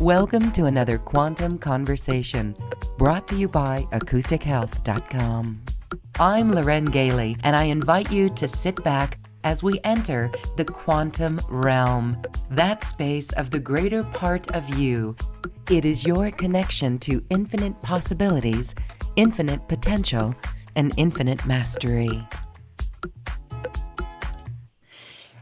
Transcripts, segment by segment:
Welcome to another Quantum Conversation, brought to you by acoustichealth.com. I'm Loren Gailey, and I invite you to sit back as we enter the quantum realm, that space of the greater part of you. It is your connection to infinite possibilities, infinite potential, and infinite mastery.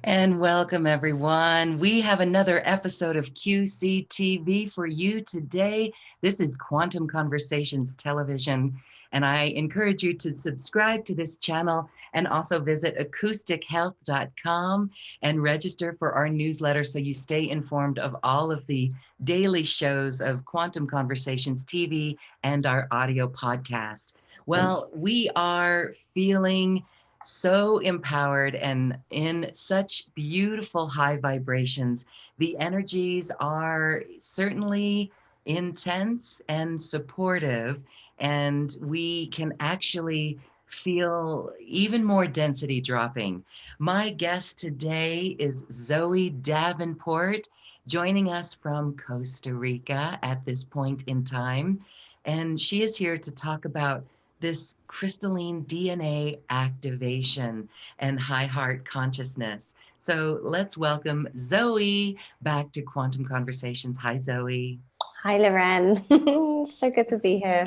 And welcome, everyone. We have another episode of QCTV for you today. This is Quantum Conversations Television, and I encourage you to subscribe to this channel and also visit acoustichealth.com and register for our newsletter so you stay informed of all of the daily shows of Quantum Conversations TV and our audio podcast. Well, we are feeling so empowered and in such beautiful high vibrations. The energies are certainly intense and supportive, and we can actually feel even more density dropping. My guest today is Zoe Davenport, joining us from Costa Rica at this point in time. And she is here to talk about this crystalline DNA activation and high heart consciousness. So let's welcome Zoe back to Quantum Conversations. Hi, Zoe. Hi, Loren. So good to be here.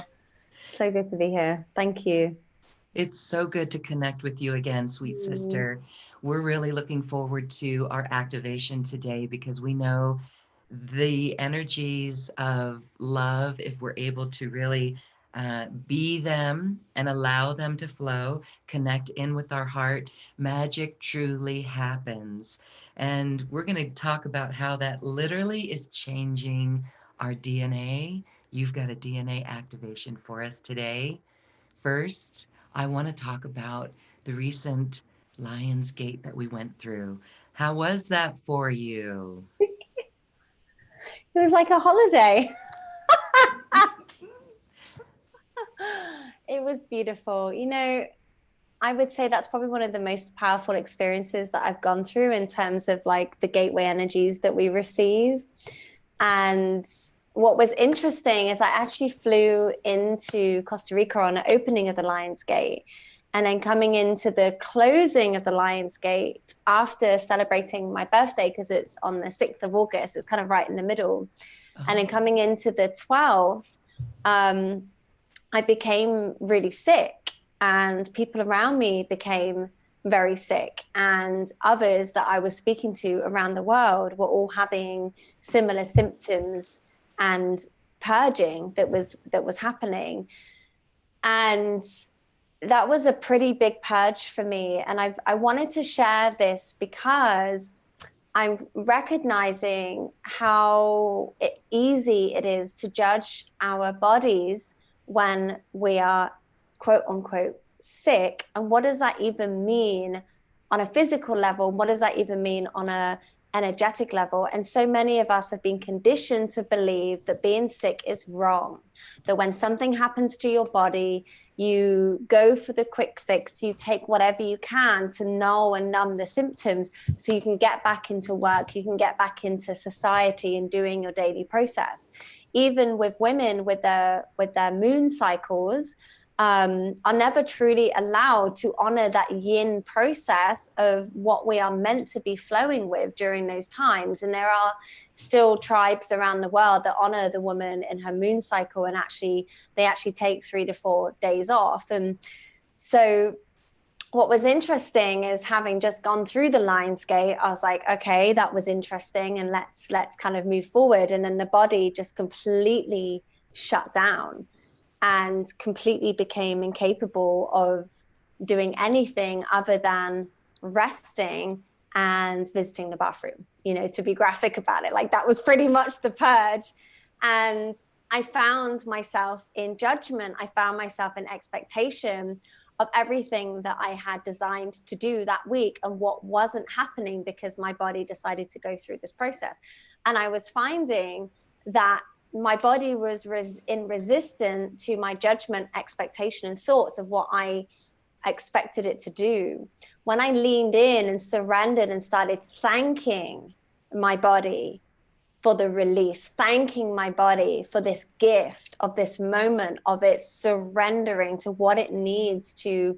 So good to be here. Thank you. It's so good to connect with you again, sweet sister. We're really looking forward to our activation today because we know the energies of love, if we're able to really be them and allow them to flow, connect in with our heart, magic truly happens. And we're going to talk about how that literally is changing our DNA. You've got a DNA activation for us today. First, I want to talk about the recent Lionsgate that we went through. How was that for you? It was like a holiday. It was beautiful. You know, I would say that's probably one of the most powerful experiences that I've gone through in terms of like the gateway energies that we receive. And what was interesting is I actually flew into Costa Rica on the opening of the Lionsgate, and then coming into the closing of the Lionsgate after celebrating my birthday, because it's on the 6th of August, it's kind of right in the middle. Oh. And then coming into the 12th, I became really sick, and people around me became very sick, and others that I was speaking to around the world were all having similar symptoms and purging that was happening. And that was a pretty big purge for me. And I wanted to share this because I'm recognizing how easy it is to judge our bodies when we are quote unquote sick. And what does that even mean on a physical level? What does that even mean on a energetic level? And so many of us have been conditioned to believe that being sick is wrong, that when something happens to your body, you go for the quick fix, you take whatever you can to null and numb the symptoms so you can get back into work, you can get back into society and doing your daily process. Even with women with their moon cycles, are never truly allowed to honor that yin process of what we are meant to be flowing with during those times. And there are still tribes around the world that honor the woman in her moon cycle, and they actually take 3 to 4 days off. And so what was interesting is, having just gone through the Lionsgate, I was like, okay, that was interesting, and let's kind of move forward. And then the body just completely shut down and completely became incapable of doing anything other than resting and visiting the bathroom, you know, to be graphic about it. Like, that was pretty much the purge. And I found myself in judgment. I found myself in expectation of everything that I had designed to do that week and what wasn't happening because my body decided to go through this process. And I was finding that my body was in resistance to my judgment, expectation, and thoughts of what I expected it to do. When I leaned in and surrendered and started thanking my body for the release, thanking my body for this gift of this moment of it surrendering to what it needs to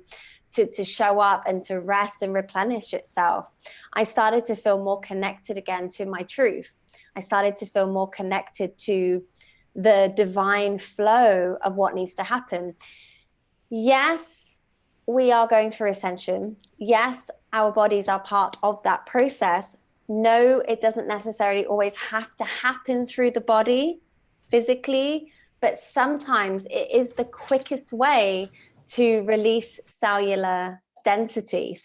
show up and to rest and replenish itself. I started to feel more connected again to my truth. I started to feel more connected to the divine flow of what needs to happen. Yes, we are going through ascension. Yes, our bodies are part of that process. No, it doesn't necessarily always have to happen through the body physically, but sometimes it is the quickest way to release cellular density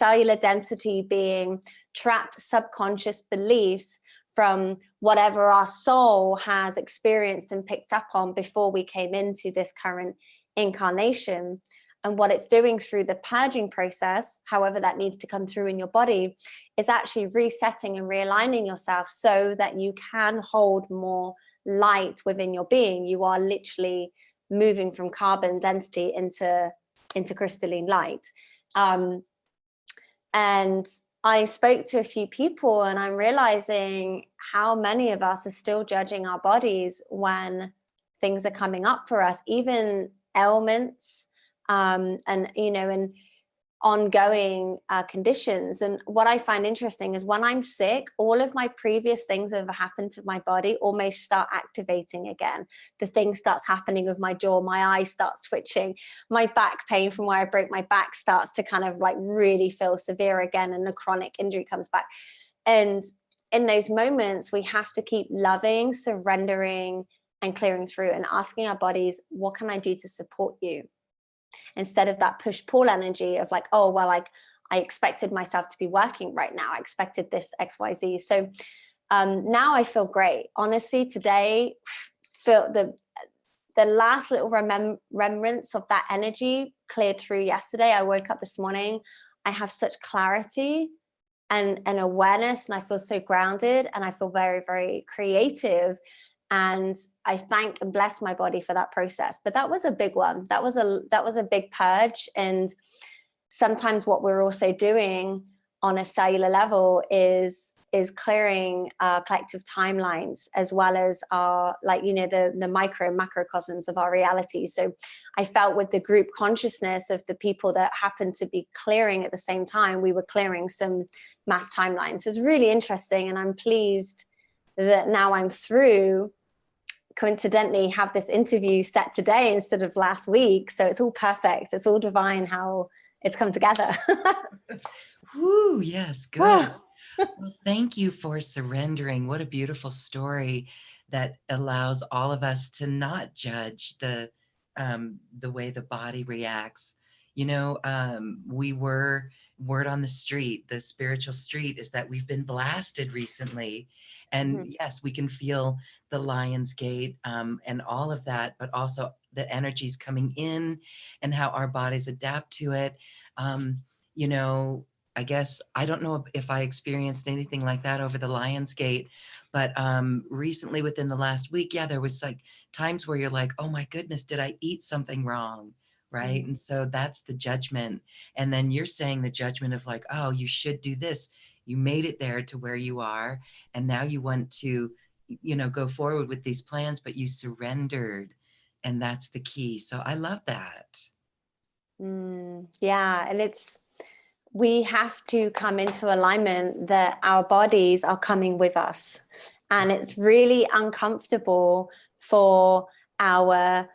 being trapped subconscious beliefs from whatever our soul has experienced and picked up on before we came into this current incarnation. And what it's doing through the purging process, however that needs to come through in your body, is actually resetting and realigning yourself so that you can hold more light within your being. You are literally moving from carbon density into crystalline light. And I spoke to a few people, and I'm realizing how many of us are still judging our bodies when things are coming up for us, even ailments, and ongoing conditions. And what I find interesting is when I'm sick, all of my previous things that have happened to my body almost start activating again. The thing starts happening with my jaw, my eye starts twitching, my back pain from where I broke my back starts to kind of like really feel severe again, and the chronic injury comes back. And in those moments, we have to keep loving, surrendering, and clearing through, and asking our bodies, what can I do to support you? Instead of that push-pull energy of like, oh, well, like I expected myself to be working right now. I expected this XYZ. So now I feel great. Honestly, today, feel the last little remnants of that energy cleared through yesterday. I woke up this morning. I have such clarity and awareness, and I feel so grounded, and I feel very, very creative. And I thank and bless my body for that process. But that was a big one. That was a big purge. And sometimes what we're also doing on a cellular level is clearing collective timelines, as well as our, like, the micro and macrocosms of our reality. So I felt with the group consciousness of the people that happened to be clearing at the same time, we were clearing some mass timelines. So it's really interesting. And I'm pleased that now I'm through, coincidentally have this interview set today instead of last week. So it's all perfect. It's all divine how it's come together. Woo, yes, good. Well, thank you for surrendering. What a beautiful story that allows all of us to not judge the way the body reacts. Word on the street, the spiritual street, is that we've been blasted recently. And yes, we can feel the Lion's Gate and all of that, but also the energies coming in and how our bodies adapt to it. I guess, I don't know if I experienced anything like that over the Lion's Gate, but recently within the last week, yeah, there was like times where you're like, oh my goodness, did I eat something wrong? Right. And so that's the judgment. And then you're saying the judgment of like, oh, you should do this. You made it there to where you are. And now you want to, go forward with these plans, but you surrendered. And that's the key. So I love that. Yeah. And we have to come into alignment that our bodies are coming with us. And it's really uncomfortable for our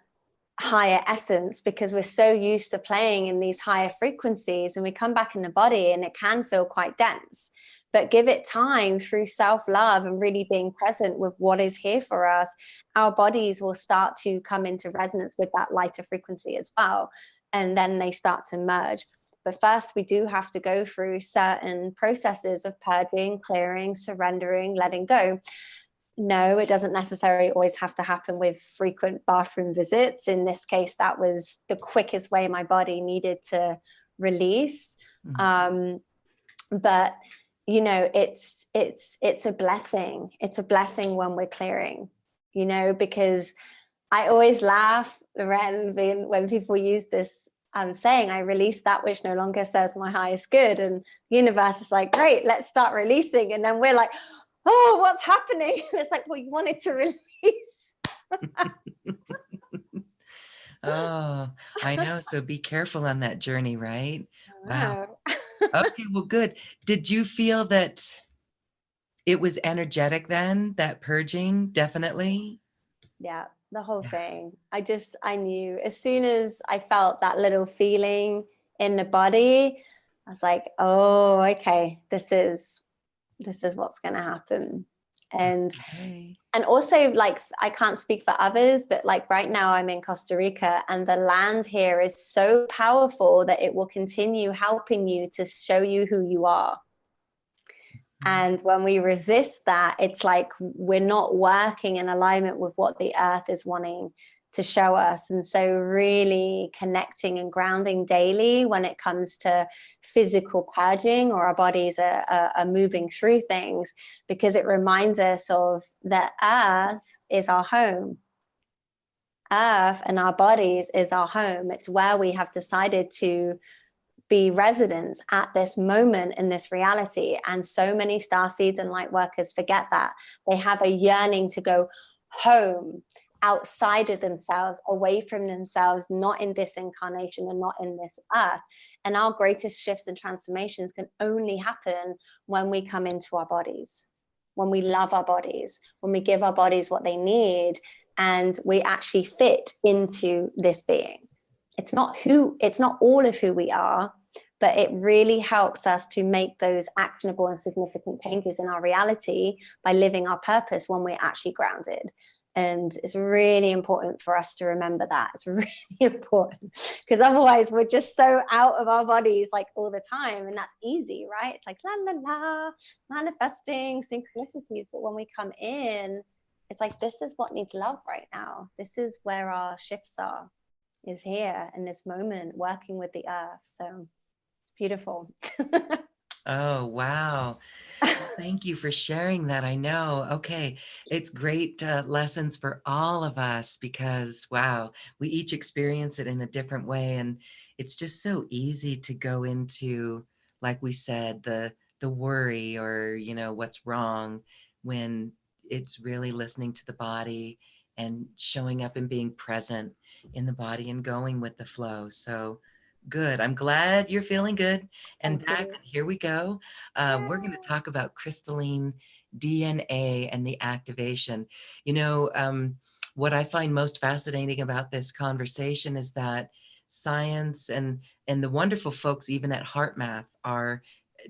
higher essence, because we're so used to playing in these higher frequencies, and we come back in the body and it can feel quite dense. But give it time through self-love and really being present with what is here for us, our bodies will start to come into resonance with that lighter frequency as well. And then they start to merge. But first, we do have to go through certain processes of purging, clearing, surrendering, letting go. No, it doesn't necessarily always have to happen with frequent bathroom visits. In this case, that was the quickest way my body needed to release. But it's a blessing. It's a blessing when we're clearing, because I always laugh around when people use this saying, I release that which no longer serves my highest good. And the universe is like, great, let's start releasing. And then we're like, oh, what's happening? And it's like, well, you wanted to release. Oh, I know. So be careful on that journey, right? Wow. Wow. Okay, well, good. Did you feel that it was energetic then, that purging? Definitely. Yeah, the whole Yeah. thing. I knew as soon as I felt that little feeling in the body, I was like, oh, okay, this is what's going to happen. Okay. And also, like, I can't speak for others, but like right now I'm in Costa Rica, and the land here is so powerful that it will continue helping you to show you who you are. And when we resist that, it's like we're not working in alignment with what the earth is wanting to show us. And so really connecting and grounding daily when it comes to physical purging, or our bodies are moving through things, because it reminds us of that earth is our home. Earth and our bodies is our home. It's where we have decided to be residents at this moment in this reality. And so many starseeds and light workers forget that. They have a yearning to go home, outside of themselves, away from themselves, not in this incarnation and not in this earth. And our greatest shifts and transformations can only happen when we come into our bodies, when we love our bodies, when we give our bodies what they need, and we actually fit into this being. It's not all of who we are, but it really helps us to make those actionable and significant changes in our reality by living our purpose when we're actually grounded. And it's really important for us to remember that. It's really important, because otherwise we're just so out of our bodies like all the time. And that's easy, right? It's like la la la, manifesting synchronicities. But when we come in, it's like, this is what needs love right now. This is where our shifts are, is here in this moment, working with the earth. So it's beautiful. Oh, wow. Thank you for sharing that. I know. Okay. It's great lessons for all of us because, wow, we each experience it in a different way. And it's just so easy to go into, like we said, the worry or, what's wrong, when it's really listening to the body and showing up and being present in the body and going with the flow. So good. I'm glad you're feeling good and Thank back. you. Here we go. We're going to talk about crystalline DNA and the activation. What I find most fascinating about this conversation is that science and the wonderful folks, even at HeartMath, are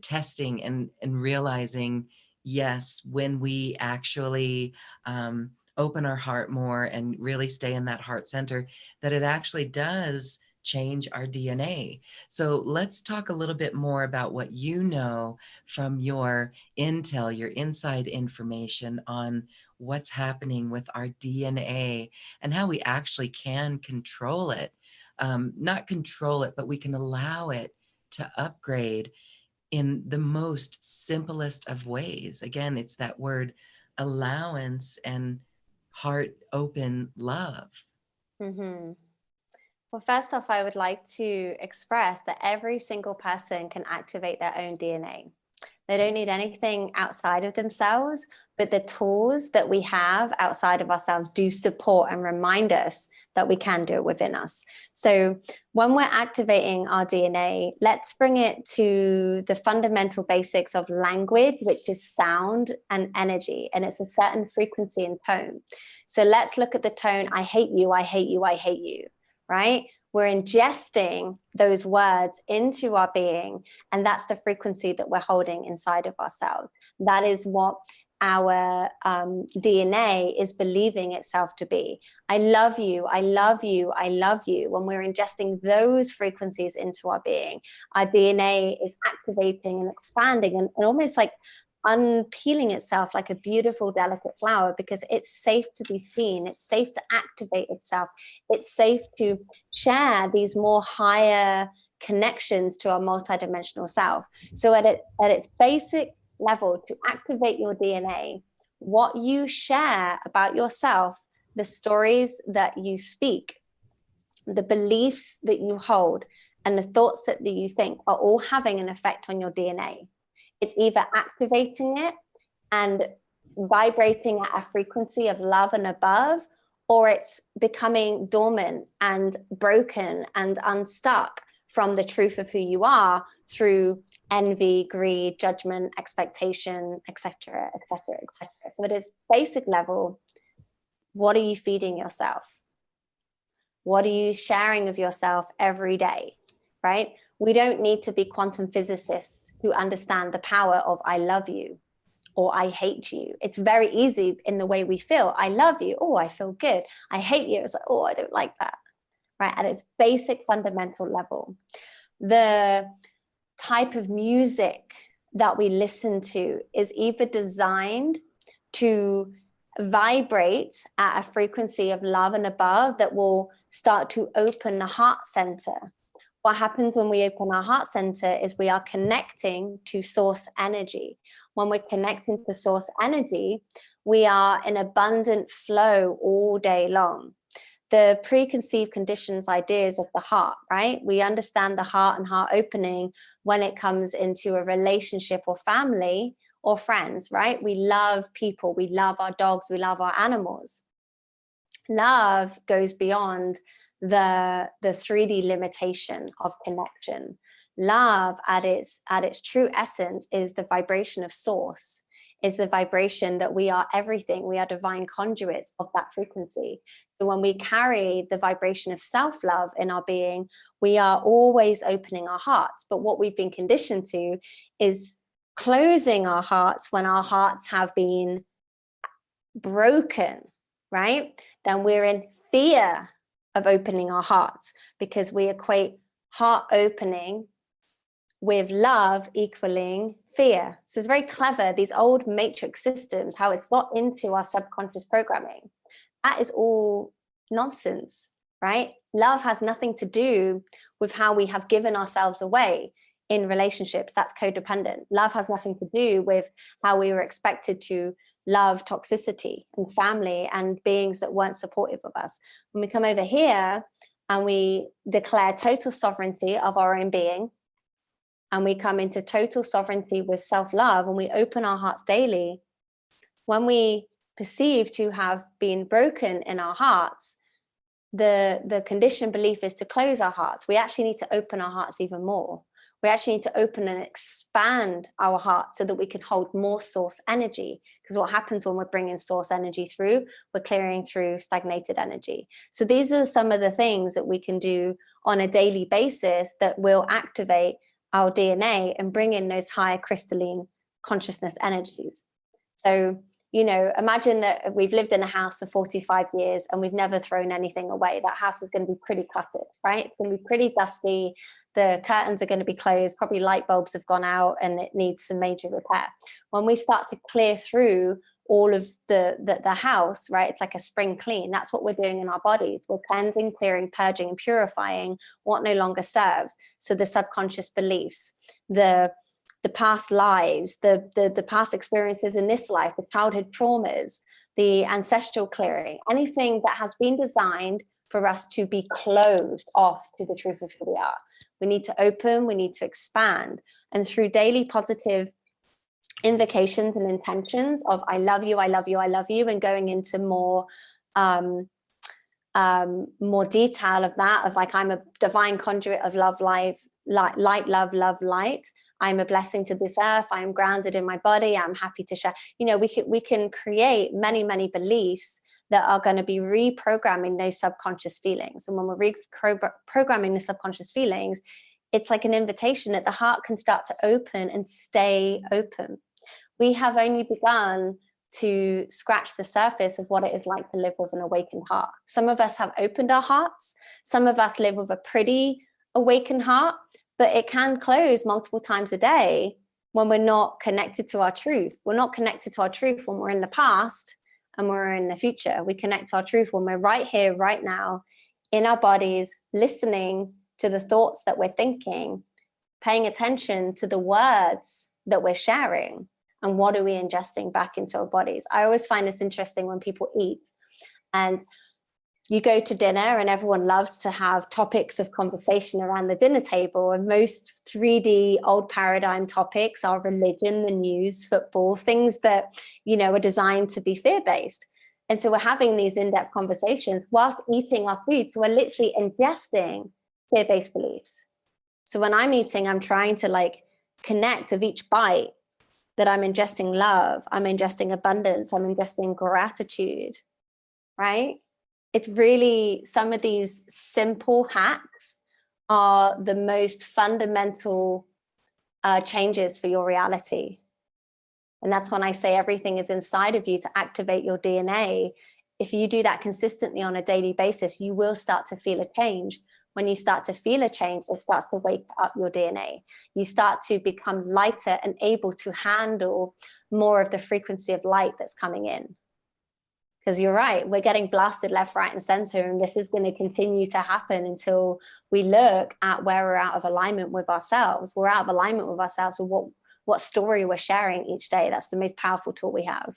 testing and realizing, yes, when we actually open our heart more and really stay in that heart center, that it actually does change our DNA. So let's talk a little bit more about what you know from your intel, your inside information on what's happening with our DNA and how we actually can control it. Not control it, but we can allow it to upgrade in the most simplest of ways. Again, it's that word allowance and heart open love. Mm-hmm. Well, first off, I would like to express that every single person can activate their own DNA. They don't need anything outside of themselves, but the tools that we have outside of ourselves do support and remind us that we can do it within us. So when we're activating our DNA, let's bring it to the fundamental basics of language, which is sound and energy, and it's a certain frequency and tone. So let's look at the tone. I hate you, I hate you, I hate you, right? We're ingesting those words into our being, and that's the frequency that we're holding inside of ourselves. That is what our DNA is believing itself to be. I love you, I love you, I love you. When we're ingesting those frequencies into our being, our DNA is activating and expanding and almost like unpeeling itself like a beautiful, delicate flower, because it's safe to be seen, it's safe to activate itself, it's safe to share these more higher connections to our multidimensional self. So at its basic level, to activate your DNA, what you share about yourself, the stories that you speak, the beliefs that you hold, and the thoughts that you think are all having an effect on your DNA. It's either activating it and vibrating at a frequency of love and above, or it's becoming dormant and broken and unstuck from the truth of who you are through envy, greed, judgment, expectation, etc., etc., etc. So at its basic level, what are you feeding yourself? What are you sharing of yourself every day, right? We don't need to be quantum physicists who understand the power of I love you or I hate you. It's very easy in the way we feel. I love you. Oh, I feel good. I hate you. It's like, oh, I don't like that, right? At its basic fundamental level. The type of music that we listen to is either designed to vibrate at a frequency of love and above that will start to open the heart center. What happens when we open our heart center is we are connecting to source energy. When we're connecting to source energy, we are in abundant flow all day long. The preconceived conditions, ideas of the heart, right? We understand the heart and heart opening when it comes into a relationship or family or friends, right? We love people, we love our dogs, we love our animals. Love goes beyond the 3D limitation of connection. Love at its true essence is the vibration of source, is the vibration that we are everything. We are divine conduits of that frequency. So when we carry the vibration of self-love in our being, we are always opening our hearts. But what we've been conditioned to is closing our hearts when our hearts have been broken, right? Then we're in fear of opening our hearts because we equate heart opening with love equaling fear. So it's very clever, these old matrix systems, how it's got into our subconscious programming. That is all nonsense, right? Love has nothing to do with how we have given ourselves away in relationships. That's codependent. Love has nothing to do with how we were expected to love toxicity and family and beings that weren't supportive of us. When we come over here and we declare total sovereignty of our own being, and we come into total sovereignty with self-love, and we open our hearts daily, when we perceive to have been broken in our hearts, the conditioned belief is to close our hearts. We actually need to open our hearts even more. We actually need to open and expand our hearts so that we can hold more source energy. Because what happens when we're bringing source energy through, we're clearing through stagnated energy. So these are some of the things that we can do on a daily basis that will activate our DNA and bring in those higher crystalline consciousness energies. So, you know, imagine that we've lived in a house for 45 years and we've never thrown anything away. That house is going to be pretty cluttered, right? It's going to be pretty dusty. The curtains are going to be closed. Probably light bulbs have gone out and it needs some major repair. When we start to clear through all of the house, right? It's like a spring clean. That's what we're doing in our bodies. We're cleansing, clearing, purging, and purifying what no longer serves. So the subconscious beliefs, the past lives, the past experiences in this life, the childhood traumas, the ancestral clearing, anything that has been designed for us to be closed off to the truth of who we are. We need to open, we need to expand. And through daily positive invocations and intentions of I love you, I love you, I love you, and going into more detail of that, of like, I'm a divine conduit of love, life, light, love, light. I'm a blessing to this earth. I am grounded in my body. I'm happy to share. You know, we can create many, many beliefs that are going to be reprogramming those subconscious feelings. And when we're reprogramming the subconscious feelings, it's like an invitation that the heart can start to open and stay open. We have only begun to scratch the surface of what it is like to live with an awakened heart. Some of us have opened our hearts. Some of us live with a pretty awakened heart, but it can close multiple times a day when we're not connected to our truth. We're not connected to our truth when we're in the past and we're in the future. We connect to our truth when we're right here, right now, in our bodies, listening to the thoughts that we're thinking, paying attention to the words that we're sharing, and what are we ingesting back into our bodies. I always find this interesting when people eat, and you go to dinner and everyone loves to have topics of conversation around the dinner table. And most 3D old paradigm topics are religion, the news, football, things that, are designed to be fear-based. And so we're having these in-depth conversations whilst eating our food. So we're literally ingesting fear-based beliefs. So when I'm eating, I'm trying to connect with each bite that I'm ingesting love, I'm ingesting abundance, I'm ingesting gratitude, right? It's really, some of these simple hacks are the most fundamental changes for your reality. And that's when I say everything is inside of you to activate your DNA. If you do that consistently on a daily basis, you will start to feel a change. When you start to feel a change, it starts to wake up your DNA. You start to become lighter and able to handle more of the frequency of light that's coming in. Because you're right, we're getting blasted left, right, and center, and this is going to continue to happen until we look at where we're out of alignment with ourselves. We're out of alignment with ourselves with what story we're sharing each day. That's the most powerful tool we have.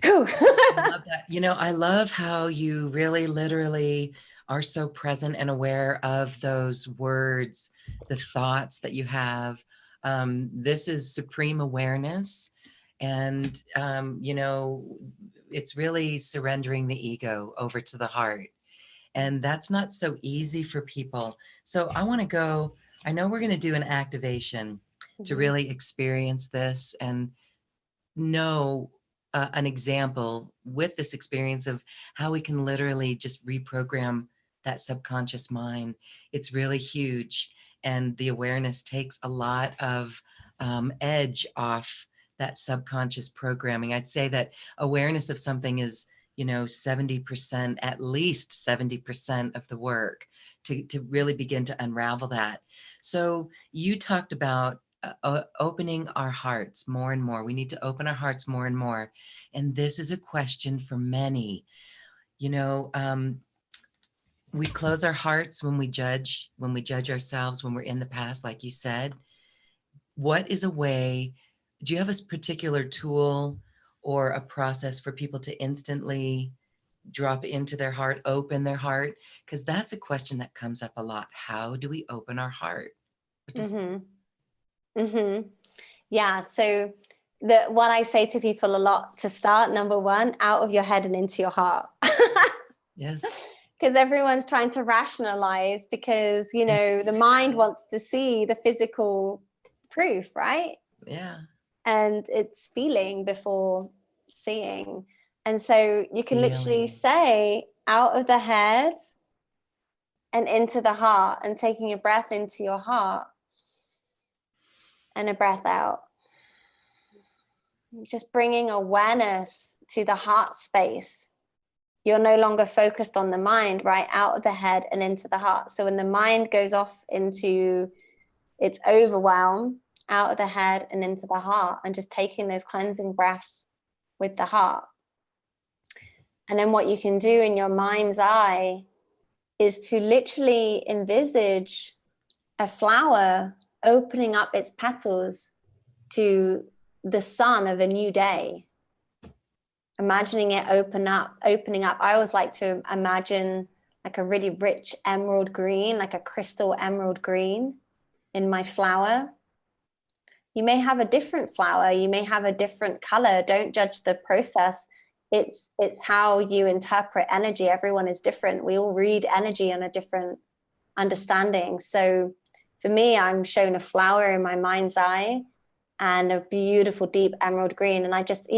I love that. I love how you really literally are so present and aware of those words, the thoughts that you have. This is supreme awareness. And, it's really surrendering the ego over to the heart. And that's not so easy for people. So I want to go, I know we're going to do an activation to really experience this and know an example with this experience of how we can literally just reprogram that subconscious mind. It's really huge. And the awareness takes a lot of edge off that subconscious programming. I'd say that awareness of something is, 70%, at least 70% of the work to really begin to unravel that. So you talked about opening our hearts more and more. We need to open our hearts more and more. And this is a question for many. We close our hearts when we judge ourselves, when we're in the past, like you said. What is a way, do you have a particular tool or a process for people to instantly drop into their heart, open their heart? Because that's a question that comes up a lot. How do we open our heart? Yeah. So what I say to people a lot to start, number one, out of your head and into your heart. Yes. Because everyone's trying to rationalize because, the mind wants to see the physical proof, right? Yeah. And it's feeling before seeing. And so you can literally say out of the head and into the heart, and taking a breath into your heart and a breath out. Just bringing awareness to the heart space. You're no longer focused on the mind, right? Out of the head and into the heart. So when the mind goes off into its overwhelm, out of the head and into the heart, and just taking those cleansing breaths with the heart. And then what you can do in your mind's eye is to literally envisage a flower opening up its petals to the sun of a new day. Imagining it opening up. I always like to imagine like a really rich emerald green, like a crystal emerald green in my flower. You may have a different flower, you may have a different color. Don't judge the process. It's how you interpret energy. Everyone is different. We all read energy on a different understanding. So for me, I'm shown a flower in my mind's eye and a beautiful deep emerald green. And I just,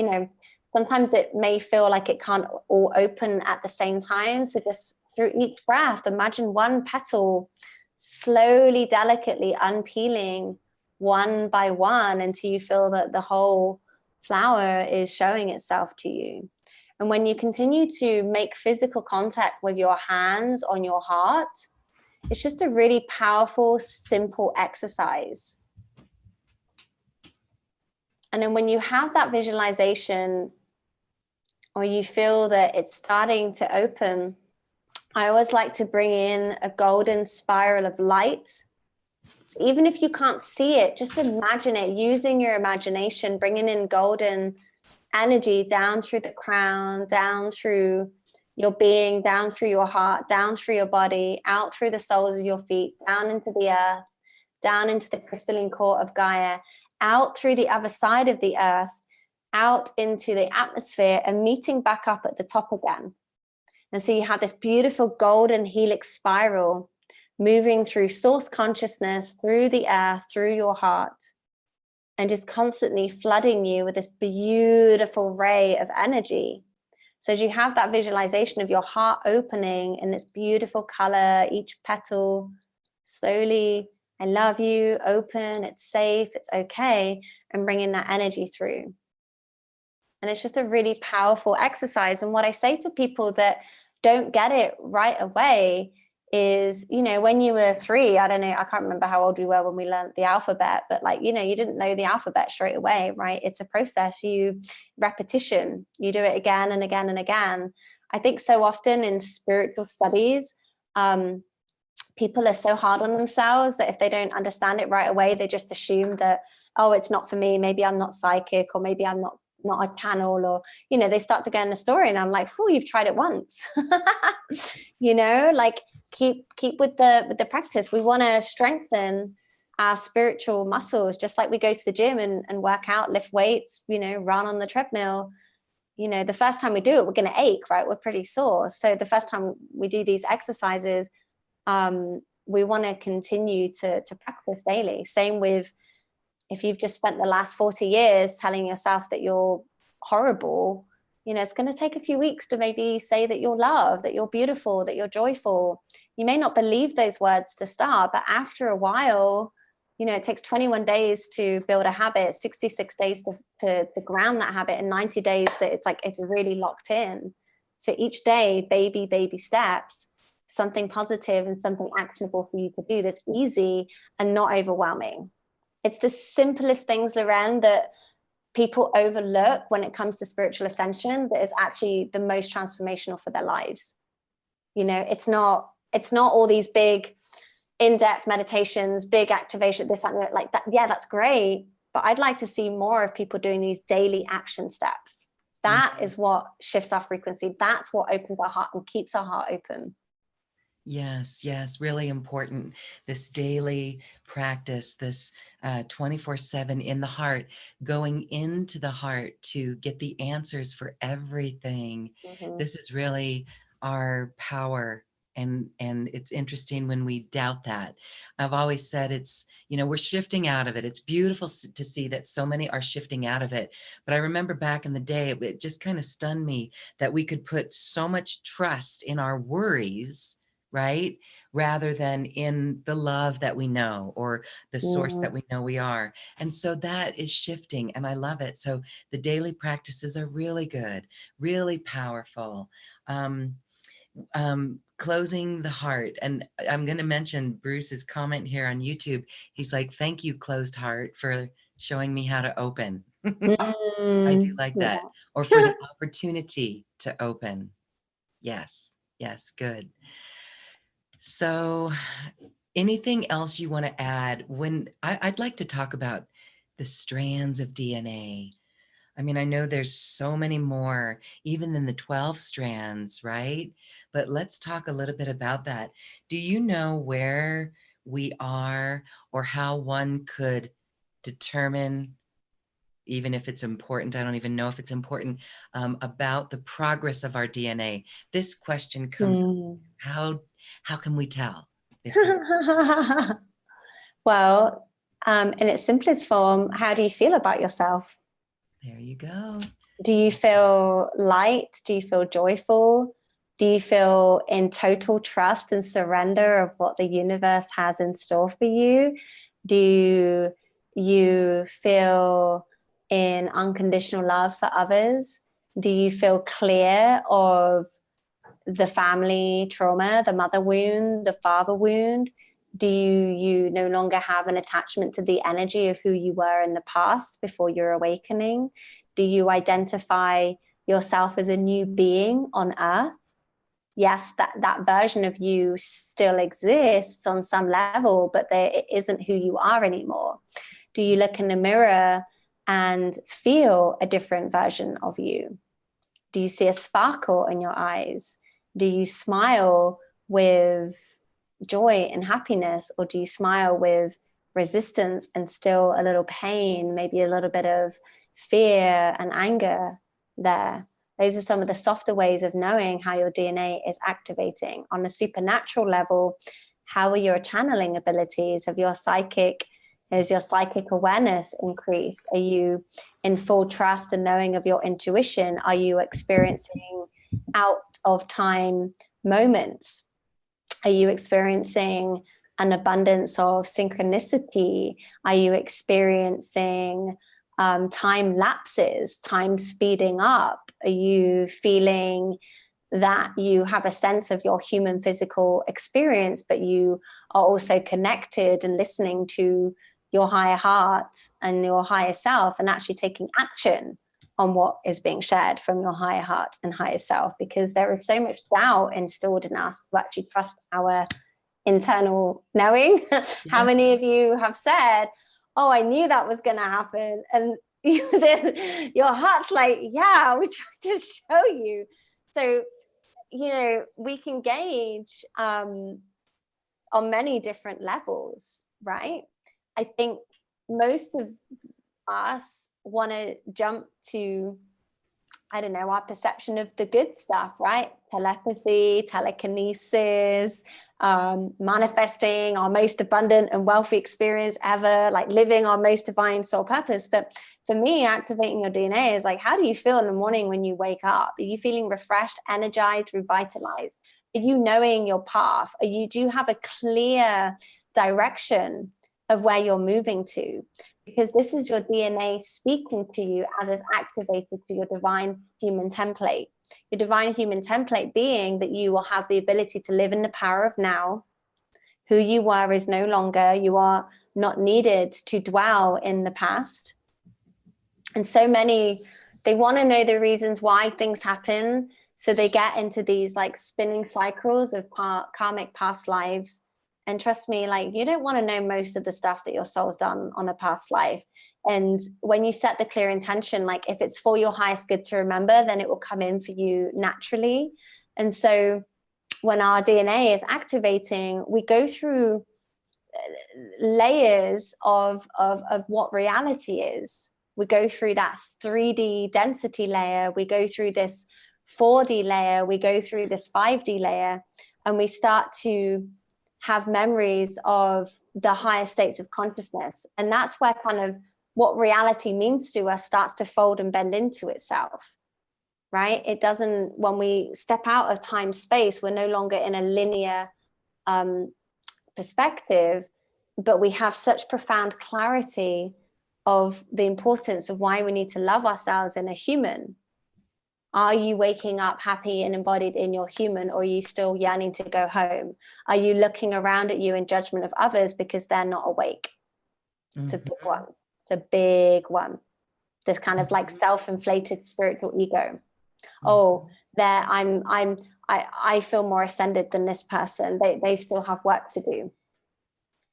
sometimes it may feel like it can't all open at the same time. So just through each breath, imagine one petal slowly, delicately unpeeling one by one until you feel that the whole flower is showing itself to you. And when you continue to make physical contact with your hands on your heart, it's just a really powerful, simple exercise. And then when you have that visualization, or you feel that it's starting to open, I always like to bring in a golden spiral of light. So even if you can't see it, just imagine it, using your imagination, bringing in golden energy down through the crown, down through your being down through your heart, down through your body, out through the soles of your feet, down into the earth, down into the crystalline core of Gaia, out through the other side of the earth, out into the atmosphere, and meeting back up at the top again. And so you have this beautiful golden helix spiral moving through source consciousness, through the earth, through your heart, and just constantly flooding you with this beautiful ray of energy. So as you have that visualization of your heart opening in this beautiful color, each petal slowly, I love you, open, it's safe, it's okay, and bringing that energy through. And it's just a really powerful exercise. And what I say to people that don't get it right away is, you know, when you were 3, I don't know, I can't remember how old we were when we learned the alphabet, but like, you know, you didn't know the alphabet straight away, right? It's a process, repetition, you do it again and again and again. I think so often in spiritual studies, people are so hard on themselves that if they don't understand it right away, they just assume that, oh, it's not for me, maybe I'm not psychic, or maybe I'm not a channel, or, you know, they start to go in the story and I'm like, oh, you've tried it once. You know, like keep with the practice. We want to strengthen our spiritual muscles, just like we go to the gym and work out, lift weights, you know, run on the treadmill. You know, the first time we do it, we're going to ache, right? We're pretty sore. So the first time we do these exercises, we want to continue to practice daily. Same with, if you've just spent the last 40 years telling yourself that you're horrible, you know, it's going to take a few weeks to maybe say that you're loved, that you're beautiful, that you're joyful. You may not believe those words to start, but after a while, you know, it takes 21 days to build a habit, 66 days to ground that habit, and 90 days that it's really locked in. So each day, baby steps, something positive and something actionable for you to do that's easy and not overwhelming. It's the simplest things, Loren, that people overlook when it comes to spiritual ascension that is actually the most transformational for their lives. You know, it's not all these big in-depth meditations, big activation, this, that, like that. Yeah, that's great. But I'd like to see more of people doing these daily action steps. That is what shifts our frequency. That's what opens our heart and keeps our heart open. Yes, really important. This daily practice, this 24/7 in the heart, going into the heart to get the answers for everything. Mm-hmm. This is really our power. And it's interesting when we doubt that. I've always said it's, you know, we're shifting out of it. It's beautiful to see that so many are shifting out of it. But I remember back in the day, it just kind of stunned me that we could put so much trust in our worries, right? Rather than in the love that we know, or the source that we know we are. And so that is shifting, and I love it. So the daily practices are really good, really powerful. Closing the heart. And I'm going to mention Bruce's comment here on YouTube. He's like, thank you, closed heart, for showing me how to open. I do like that. Or for the opportunity to open. Yes, good. So anything else you want to add? When I'd like to talk about the strands of DNA. I mean, I know there's so many more, even than the 12 strands, right? But let's talk a little bit about that. Do you know where we are, or how one could determine, even if it's important, I don't even know if it's important, about the progress of our DNA? This question comes, how can we tell? Well, in its simplest form, how do you feel about yourself? There you go. Do you feel light? Do you feel joyful? Do you feel in total trust and surrender of what the universe has in store for you? Do you feel in unconditional love for others? Do you feel clear of the family trauma, the mother wound, the father wound? Do you no longer have an attachment to the energy of who you were in the past before your awakening? Do you identify yourself as a new being on earth? Yes, that version of you still exists on some level, but it isn't who you are anymore. Do you look in the mirror and feel a different version of you? Do you see a sparkle in your eyes? Do you smile with joy and happiness, or do you smile with resistance and still a little pain, maybe a little bit of fear and anger there? Those are some of the softer ways of knowing how your DNA is activating. On a supernatural level, how are your channeling abilities? Has your psychic awareness increased? Are you in full trust and knowing of your intuition? Are you experiencing out of time moments? Are you experiencing an abundance of synchronicity? Are you experiencing time lapses, time speeding up? Are you feeling that you have a sense of your human physical experience, but you are also connected and listening to your higher heart and your higher self, and actually taking action on what is being shared from your higher heart and higher self? Because there is so much doubt instilled in us to actually trust our internal knowing. How many of you have said, oh, I knew that was going to happen? And then your heart's like, yeah, we tried to show you. So, we can gauge on many different levels, right? I think most of us want to jump to, I don't know, our perception of the good stuff, right? Telepathy, telekinesis, manifesting our most abundant and wealthy experience ever, like living our most divine soul purpose. But for me, activating your DNA is like, how do you feel in the morning when you wake up? Are you feeling refreshed, energized, revitalized? Are you knowing your path? Do you have a clear direction of where you're moving to? Because this is your DNA speaking to you as it's activated to your divine human template. Your divine human template being that you will have the ability to live in the power of now. Who you were is no longer. You are not needed to dwell in the past. And so many, they want to know the reasons why things happen. So they get into these like spinning cycles of karmic past lives. And trust me, like, you don't want to know most of the stuff that your soul's done on a past life. And when you set the clear intention, like if it's for your highest good to remember, then it will come in for you naturally. And so when our DNA is activating, we go through layers of what reality is. We go through that 3D density layer. We go through this 4D layer. We go through this 5D layer, and we start to have memories of the higher states of consciousness. And that's where kind of what reality means to us starts to fold and bend into itself, right? It doesn't, when we step out of time space, we're no longer in a linear perspective, but we have such profound clarity of the importance of why we need to love ourselves in a human. Are you waking up happy and embodied in your human, or are you still yearning to go home? Are you looking around at you in judgment of others because they're not awake? It's a big one. It's a big one. This kind of like self-inflated spiritual ego. Oh, I feel more ascended than this person. They still have work to do.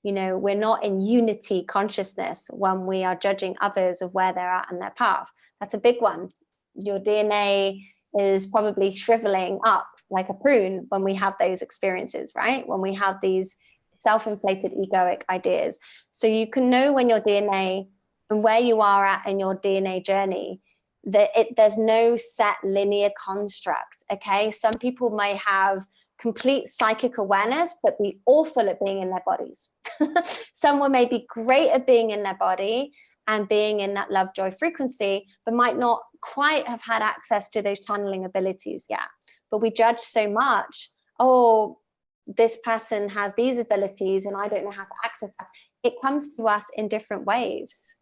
We're not in unity consciousness when we are judging others of where they're at in their path. That's a big one. Your DNA is probably shriveling up like a prune when we have those experiences, right? When we have these self-inflated egoic ideas. So you can know when your DNA and where you are at in your DNA journey, that there's no set linear construct, okay? Some people may have complete psychic awareness, but be awful at being in their bodies. Someone may be great at being in their body and being in that love, joy frequency, but might not quite have had access to those channeling abilities yet. But we judge so much, oh, this person has these abilities and I don't know how to access that. It comes to us in different waves.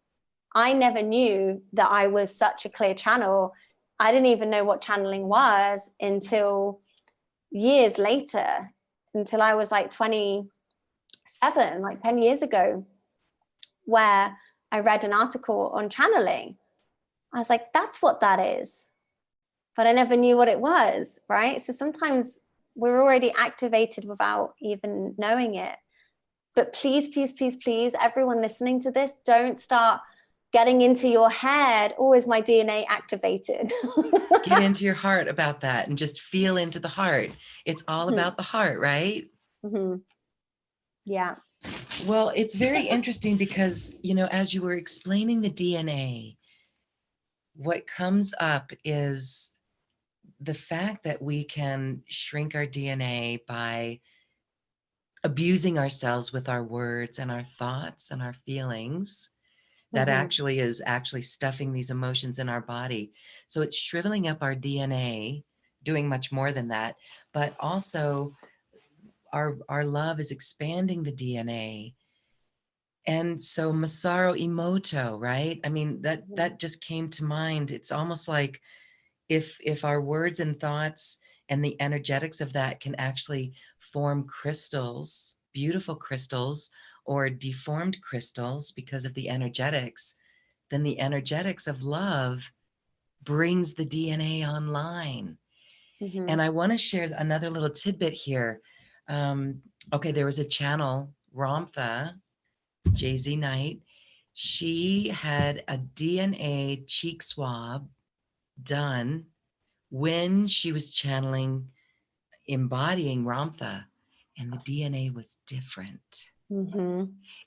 I never knew that I was such a clear channel. I didn't even know what channeling was until years later, until I was like 27, like 10 years ago, where I read an article on channeling. I was like, that's what that is. But I never knew what it was, right? So sometimes we're already activated without even knowing it. But please, please, please, please, everyone listening to this, don't start getting into your head. Oh, is my DNA activated? Get into your heart about that and just feel into the heart. It's all about the heart, right? Mm-hmm. Yeah. Well, it's very interesting because, you know, as you were explaining the DNA, what comes up is the fact that we can shrink our DNA by abusing ourselves with our words and our thoughts and our feelings. That actually is actually stuffing these emotions in our body. So it's shriveling up our DNA, doing much more than that, but also our love is expanding the DNA. And so Masaru Emoto, right? I mean, that just came to mind. It's almost like if our words and thoughts and the energetics of that can actually form crystals, beautiful crystals, or deformed crystals because of the energetics, then the energetics of love brings the DNA online. And I want to share another little tidbit here. Okay, there was a channel, Ramtha, Jay-Z Knight. She had a DNA cheek swab done when she was channeling, embodying Ramtha, and the DNA was different.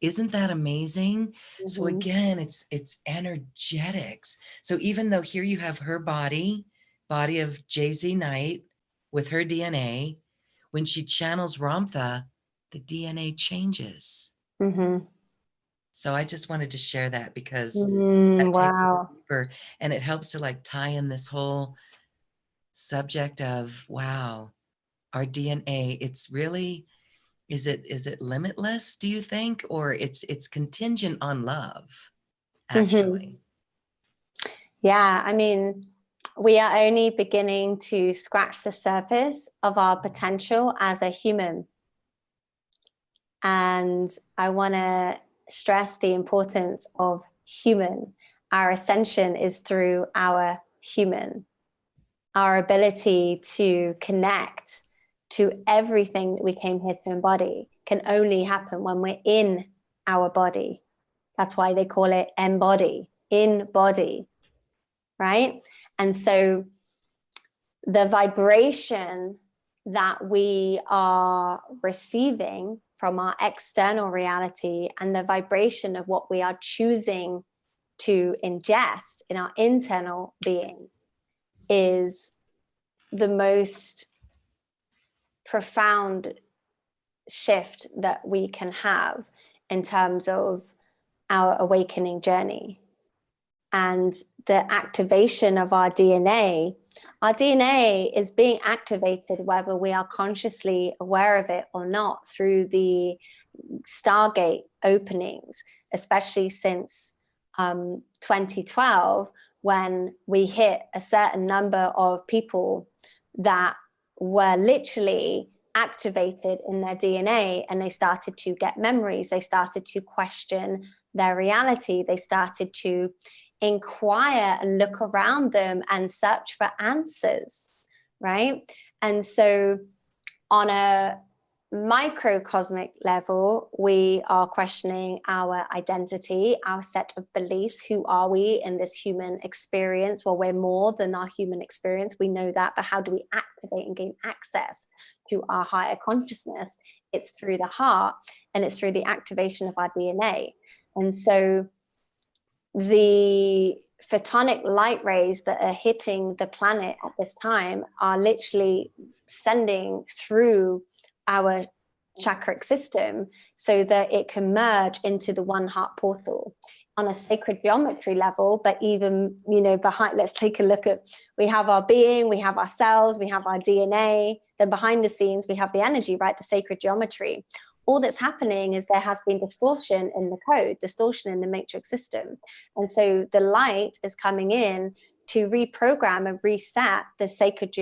Isn't that amazing? So again, it's energetics. So even though here you have her body of Jay-Z Knight with her DNA, when she channels Ramtha, the DNA changes. So I just wanted to share that because that takes us Wow. deeper, and it helps to like tie in this whole subject of, wow, our DNA, it's really, is it limitless, do you think? Or it's contingent on love, actually? Yeah, I mean, we are only beginning to scratch the surface of our potential as a human. And I want to stress the importance of human. Our ascension is through our human. Our ability to connect to everything that we came here to embody can only happen when we're in our body. That's why they call it embody, in body, right? And so the vibration that we are receiving from our external reality and the vibration of what we are choosing to ingest in our internal being is the most profound shift that we can have in terms of our awakening journey. And the activation of our DNA is being activated whether we are consciously aware of it or not through the Stargate openings, especially since 2012, when we hit a certain number of people that were literally activated in their DNA, and they started to get memories, they started to question their reality, they started to inquire and look around them and search for answers, right? And so on a microcosmic level, we are questioning our identity, our set of beliefs. Who are we in this human experience? Well, we're more than our human experience. We know that, but how do we activate and gain access to our higher consciousness? It's through the heart, and it's through the activation of our DNA. And so the photonic light rays that are hitting the planet at this time are literally sending through our chakric system so that it can merge into the one heart portal on a sacred geometry level. But even, behind, let's take a look at, we have our being, we have our cells, we have our DNA, then behind the scenes we have the energy, right? The sacred geometry. All that's happening is there has been distortion in the code, distortion in the matrix system. And so the light is coming in to reprogram and reset the sacred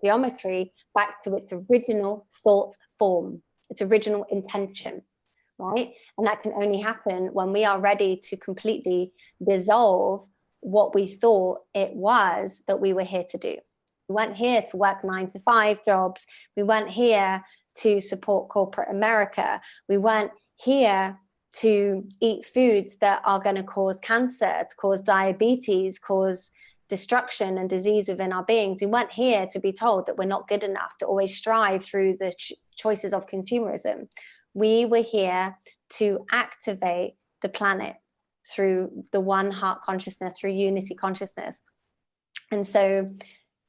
geometry back to its original thought form, its original intention, right? And that can only happen when we are ready to completely dissolve what we thought it was that we were here to do. We weren't here to work 9-to-5 jobs. We weren't here to support corporate America. We weren't here to eat foods that are going to cause cancer, to cause diabetes, cause destruction and disease within our beings. We weren't here to be told that we're not good enough, to always strive through the choices of consumerism. We were here to activate the planet through the one heart consciousness, through unity consciousness. And so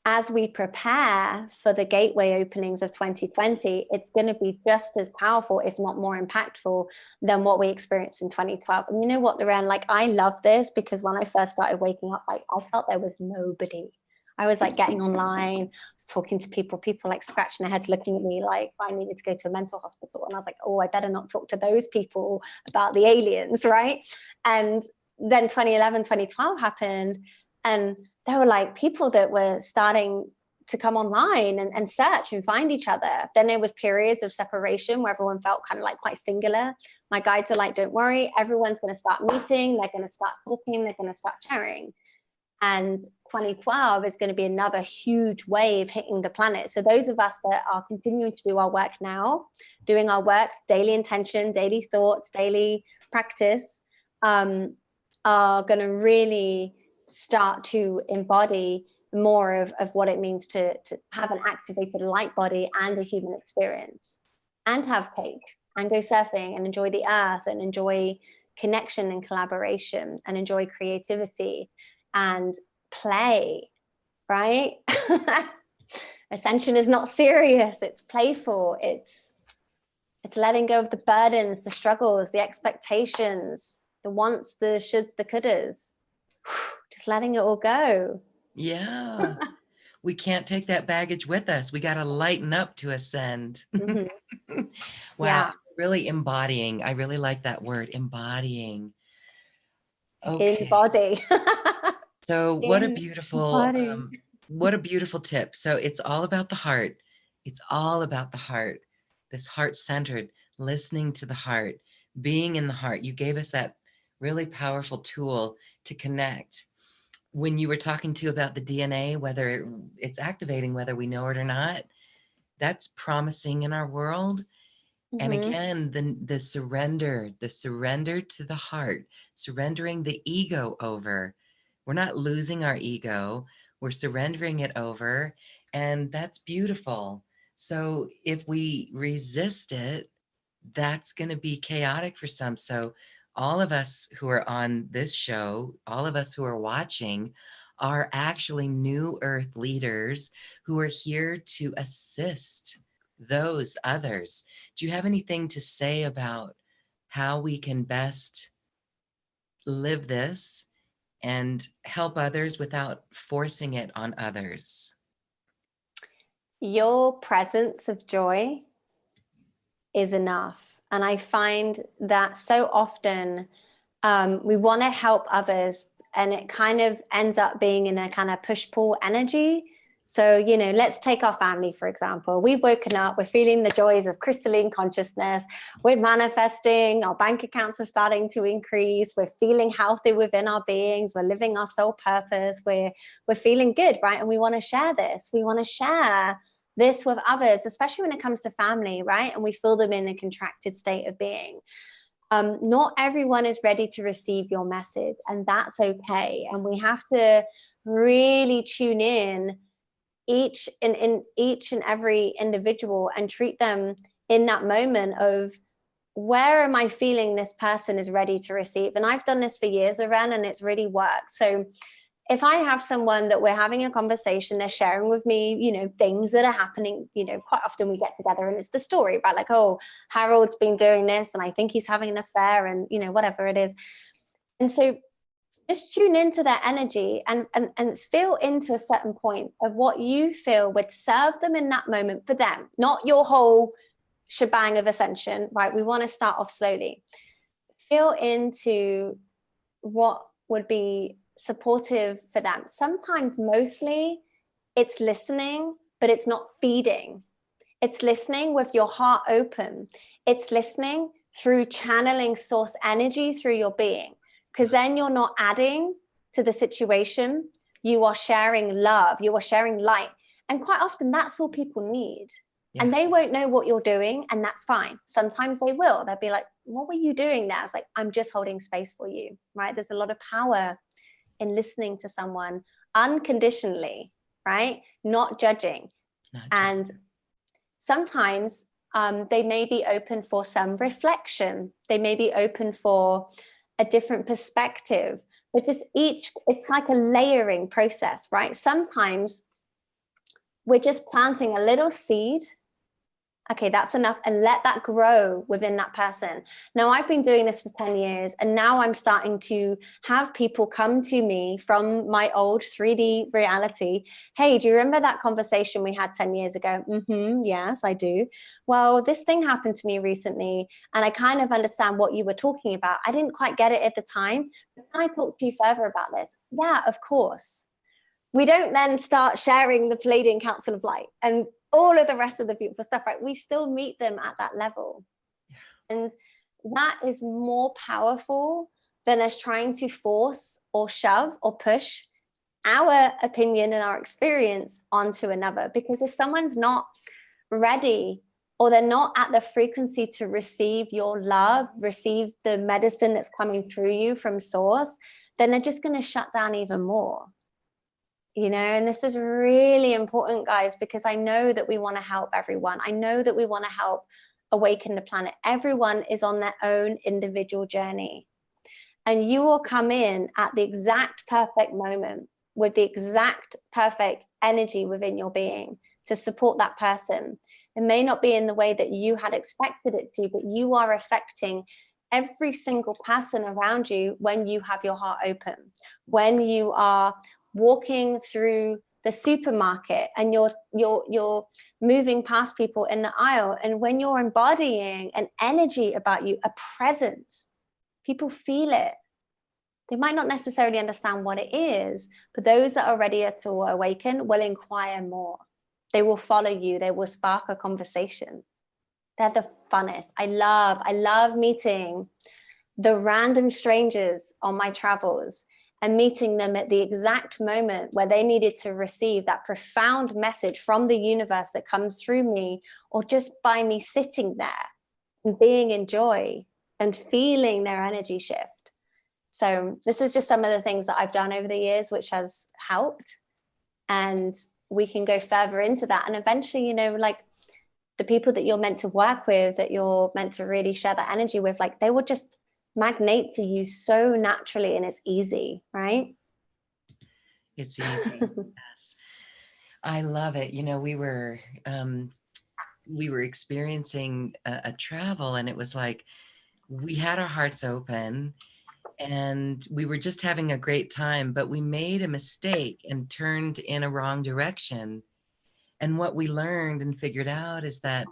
as we prepare for the gateway openings of 2020, it's going to be just as powerful, if not more impactful, than what we experienced in 2012. And you know what, Lorraine, like, I love this because when I first started waking up, like, I felt there was nobody. I was like getting online, talking to people like scratching their heads, looking at me like I needed to go to a mental hospital. And I was like, oh, I better not talk to those people about the aliens, right? And then 2011, 2012 happened. And there were like people that were starting to come online and search and find each other. Then there was periods of separation where everyone felt kind of like quite singular. My guides are like, don't worry, everyone's going to start meeting. They're going to start talking. They're going to start sharing. And 2012 is going to be another huge wave hitting the planet. So those of us that are continuing to do our work now, doing our work, daily intention, daily thoughts, daily practice, are going to really start to embody more of what it means to have an activated light body and a human experience, and have cake and go surfing and enjoy the earth and enjoy connection and collaboration and enjoy creativity and play, right? Ascension is not serious, it's playful, it's letting go of the burdens, the struggles, the expectations, the wants, the shoulds, the couldas. Just letting it all go. Yeah. We can't take that baggage with us. We got to lighten up to ascend. Mm-hmm. Wow. Yeah. Really embodying. I really like that word, embodying. Okay. Embody. So what a beautiful tip. So it's all about the heart. It's all about the heart. This heart-centered, listening to the heart, being in the heart. You gave us that really powerful tool to connect. When you were talking to about the DNA, whether it's activating, whether we know it or not, that's promising in our world. Mm-hmm. And again, the surrender to the heart, surrendering the ego over. We're not losing our ego, we're surrendering it over, and that's beautiful. So if we resist it, that's going to be chaotic for some. So all of us who are on this show, all of us who are watching, are actually new earth leaders who are here to assist those others. Do you have anything to say about how we can best live this and help others without forcing it on others? Your presence of joy is enough. And I find that so often we want to help others, and it kind of ends up being in a kind of push-pull energy. So, you know, let's take our family, for example. We've woken up, we're feeling the joys of crystalline consciousness, we're manifesting, our bank accounts are starting to increase, we're feeling healthy within our beings, we're living our soul purpose, we're feeling good, right? And we want to share this. We want to share this with others, especially when it comes to family, right? And we feel them in a contracted state of being. Not everyone is ready to receive your message, and that's okay. And we have to really tune in each and every individual and treat them in that moment of, where am I feeling this person is ready to receive? And I've done this for years, Loren, and it's really worked. So if I have someone that we're having a conversation, they're sharing with me, you know, things that are happening, you know, quite often we get together and it's the story, right? Like, oh, Harold's been doing this and I think he's having an affair, and, you know, whatever it is. And so just tune into their energy and feel into a certain point of what you feel would serve them in that moment for them, not your whole shebang of ascension, right? We want to start off slowly. Feel into what would be supportive for them. Sometimes, mostly, it's listening, but it's not feeding. It's listening with your heart open. It's listening through channeling source energy through your being, because then you're not adding to the situation. You are sharing love. You are sharing light. And quite often that's all people need. Yeah. And they won't know what you're doing, and that's fine. Sometimes they will. They'll be like, what were you doing there? I was like, I'm just holding space for you, right? There's a lot of power in listening to someone unconditionally, right? Not judging. And sometimes they may be open for some reflection. They may be open for a different perspective, but it's like a layering process, right? Sometimes we're just planting a little seed. Okay, that's enough, and let that grow within that person. Now, I've been doing this for 10 years, and now I'm starting to have people come to me from my old 3D reality. Hey, do you remember that conversation we had 10 years ago? Yes, I do. Well, this thing happened to me recently, and I kind of understand what you were talking about. I didn't quite get it at the time, but can I talk to you further about this? Yeah, of course. We don't then start sharing the Palladian Council of Light and all of the rest of the beautiful stuff, right? We still meet them at that level. Yeah. And that is more powerful than us trying to force or shove or push our opinion and our experience onto another. Because if someone's not ready, or they're not at the frequency to receive your love, receive the medicine that's coming through you from source, then they're just going to shut down even more. And this is really important, guys, because I know that we want to help everyone. I know that we want to help awaken the planet. Everyone is on their own individual journey. And you will come in at the exact perfect moment with the exact perfect energy within your being to support that person. It may not be in the way that you had expected it to, but you are affecting every single person around you when you have your heart open, when you are walking through the supermarket and you're moving past people in the aisle, and when you're embodying an energy about you, a presence, people feel it. They might not necessarily understand what it is, but those that are ready to awaken will inquire more. They will follow you. They will spark a conversation. They're the funnest. I love meeting the random strangers on my travels and meeting them at the exact moment where they needed to receive that profound message from the universe that comes through me, or just by me sitting there and being in joy and feeling their energy shift. So this is just some of the things that I've done over the years, which has helped. And we can go further into that. And eventually, like the people that you're meant to work with, that you're meant to really share that energy with, like they will just magnate to you so naturally, and it's easy, right? It's easy. Yes. I love it. We were experiencing a travel, and it was like we had our hearts open and we were just having a great time, but we made a mistake and turned in a wrong direction. And what we learned and figured out is that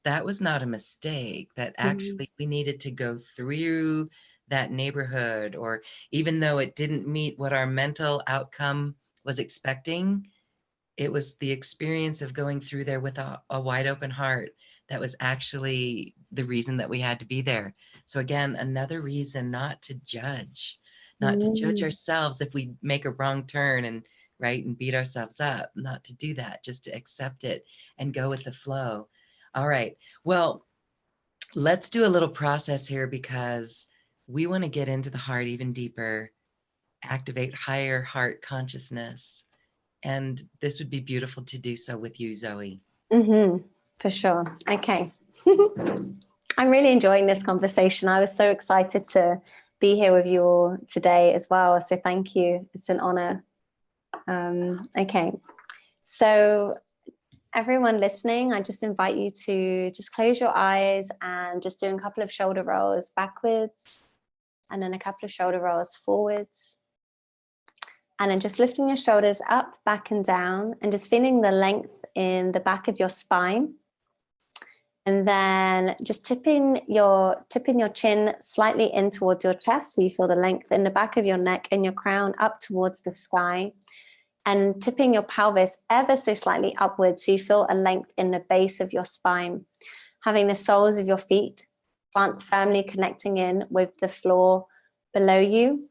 that was not a mistake, that actually we needed to go through that neighborhood, or even though it didn't meet what our mental outcome was expecting, it was the experience of going through there with a wide open heart that was actually the reason that we had to be there. So again, another reason not to judge ourselves if we make a wrong turn and beat ourselves up, not to do that, just to accept it and go with the flow. All right. Well, let's do a little process here, because we want to get into the heart even deeper, activate higher heart consciousness. And this would be beautiful to do so with you, Zoe. For sure. Okay. I'm really enjoying this conversation. I was so excited to be here with you all today as well. So thank you. It's an honor. Okay. So everyone listening, I just invite you to just close your eyes and just do a couple of shoulder rolls backwards, and then a couple of shoulder rolls forwards. And then just lifting your shoulders up, back and down, and just feeling the length in the back of your spine. And then just tipping your chin slightly in towards your chest, so you feel the length in the back of your neck and your crown up towards the sky. And tipping your pelvis ever so slightly upwards, so you feel a length in the base of your spine. Having the soles of your feet plant firmly connecting in with the floor below you.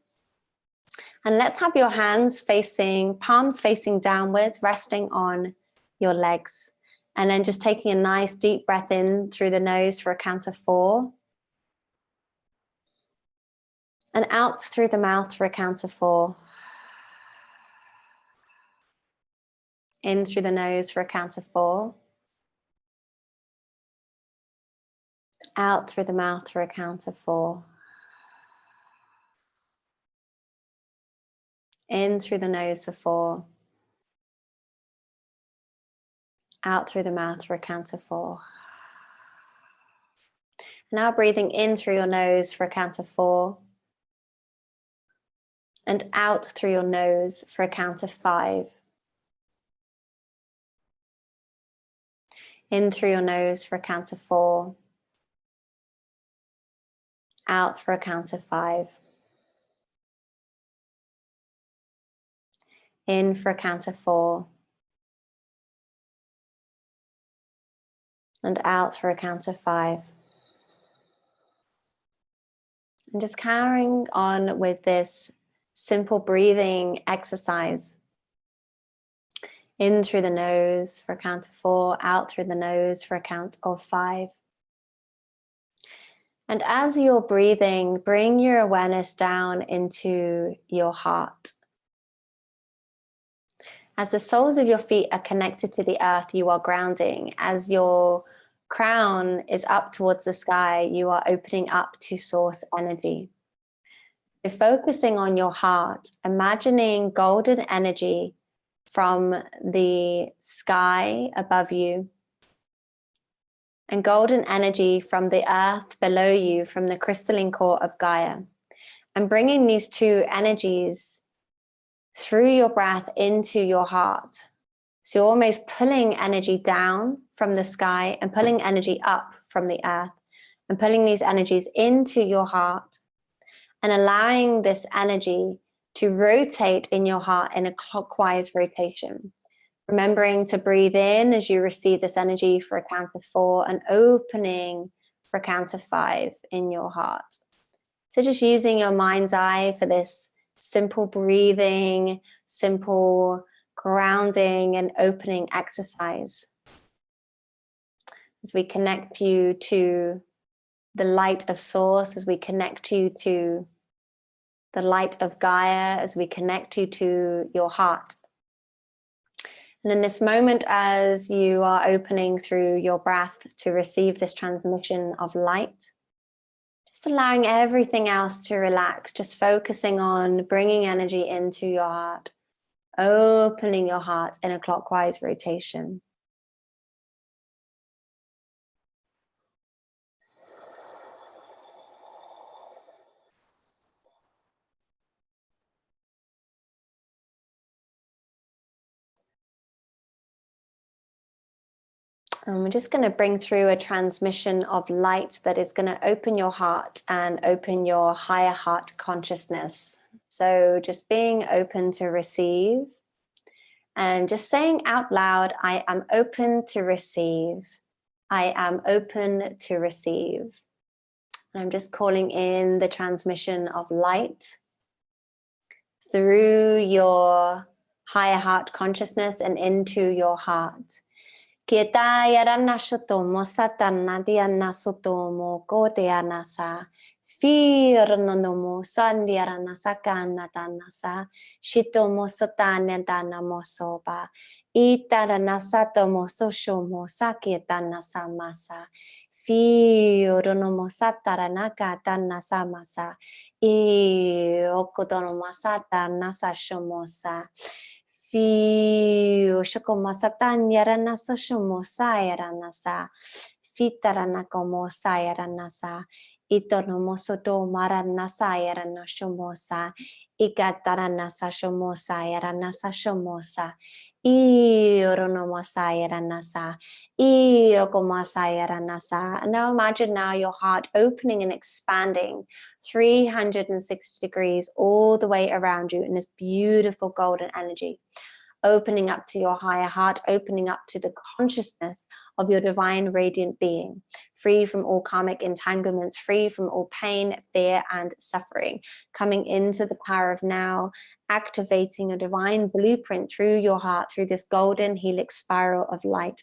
And let's have your hands facing, palms facing downwards, resting on your legs. And then just taking a nice deep breath in through the nose for a count of 4. And out through the mouth for a count of 4. In through the nose for a count of 4. Out through the mouth for a count of 4. In through the nose for 4. Out through the mouth for a count of 4. Now breathing in through your nose for a count of 4. And out through your nose for a count of 5. In through your nose for a count of 4. Out for a count of 5. In for a count of 4. And out for a count of 5. And just carrying on with this simple breathing exercise. In through the nose for a count of 4, out through the nose for a count of 5. And as you're breathing, bring your awareness down into your heart. As the soles of your feet are connected to the earth, you are grounding. As your crown is up towards the sky, you are opening up to source energy. So focusing on your heart, imagining golden energy from the sky above you and golden energy from the earth below you, from the crystalline core of Gaia, and bringing these two energies through your breath into your heart. So you're almost pulling energy down from the sky and pulling energy up from the earth, and pulling these energies into your heart and allowing this energy to rotate in your heart in a clockwise rotation. Remembering to breathe in as you receive this energy for a count of 4, and opening for a count of 5 in your heart. So just using your mind's eye for this simple breathing, simple grounding and opening exercise. As we connect you to the light of source, as we connect you to the light of Gaia, as we connect you to your heart. And in this moment, as you are opening through your breath to receive this transmission of light, just allowing everything else to relax, just focusing on bringing energy into your heart, opening your heart in a clockwise rotation. And we're just going to bring through a transmission of light that is going to open your heart and open your higher heart consciousness. So just being open to receive and just saying out loud, I am open to receive. I am open to receive. And I'm just calling in the transmission of light through your higher heart consciousness and into your heart. Kita yarana sotomo satana diana sotomo kodeana sa firnonomo sandiarana sakana danasa shitomo satana dana mosoba itarana satomo soshomo saketana samasa firnonomo satarana katana samasa okodono satana sashomosa Fi shakoma satan yarana sa shumosa yarana sa fitarana como sa yarana sa itonomo soto marana sa yarana shumosa ikatarana sa shumosa yarana sa shumosa ioronomo sa yarana sa iokoma sa yarana sa. Now imagine now your heart opening and expanding 360 degrees all the way around you in this beautiful golden energy. Opening up to your higher heart, opening up to the consciousness of your divine radiant being, free from all karmic entanglements, free from all pain, fear, and suffering, coming into the power of now activating a divine blueprint through your heart, through this golden helix spiral of light,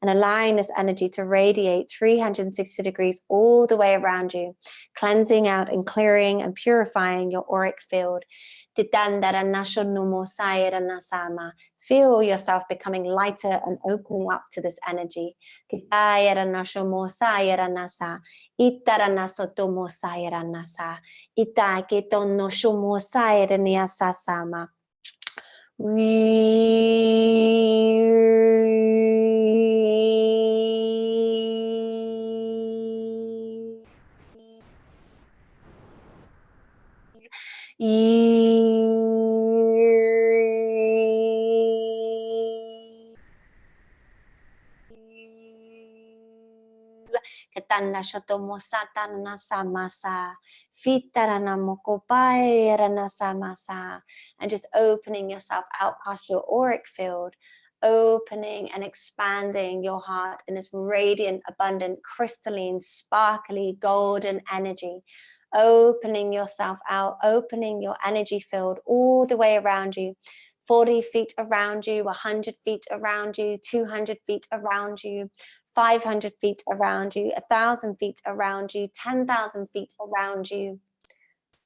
and allowing this energy to radiate 360 degrees all the way around you, cleansing out and clearing and purifying your auric field. Feel yourself becoming lighter and opening up to this energy. Katana shotomosa masa fitarana mokopai ranasa masa, and just opening yourself out past your auric field, opening and expanding your heart in this radiant, abundant, crystalline, sparkly, golden energy. Opening yourself out, opening your energy field all the way around you, 40 feet around you, 100 feet around you, 200 feet around you, 500 feet around you, 1,000 feet around you, 10,000 feet around you,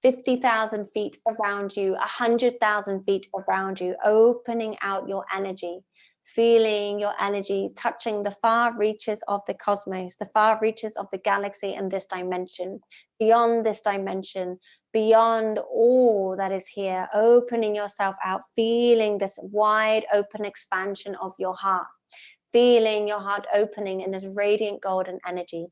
50,000 feet around you, 100,000 feet around you, opening out your energy, feeling your energy touching the far reaches of the cosmos, the far reaches of the galaxy and this dimension, beyond this dimension, beyond all that is here, opening yourself out, feeling this wide open expansion of your heart. Feeling your heart opening in this radiant golden energy.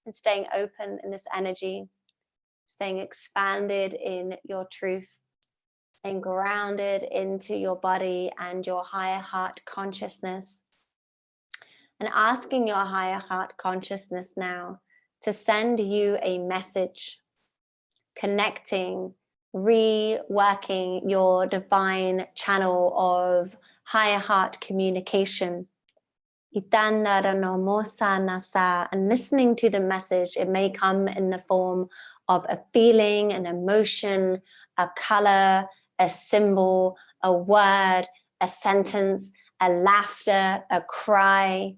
And staying open in this energy, staying expanded in your truth, staying grounded into your body and your higher heart consciousness, and asking your higher heart consciousness now to send you a message, connecting, reworking your divine channel of higher heart communication. And listening to the message, it may come in the form of a feeling, an emotion, a color, a symbol, a word, a sentence, a laughter, a cry,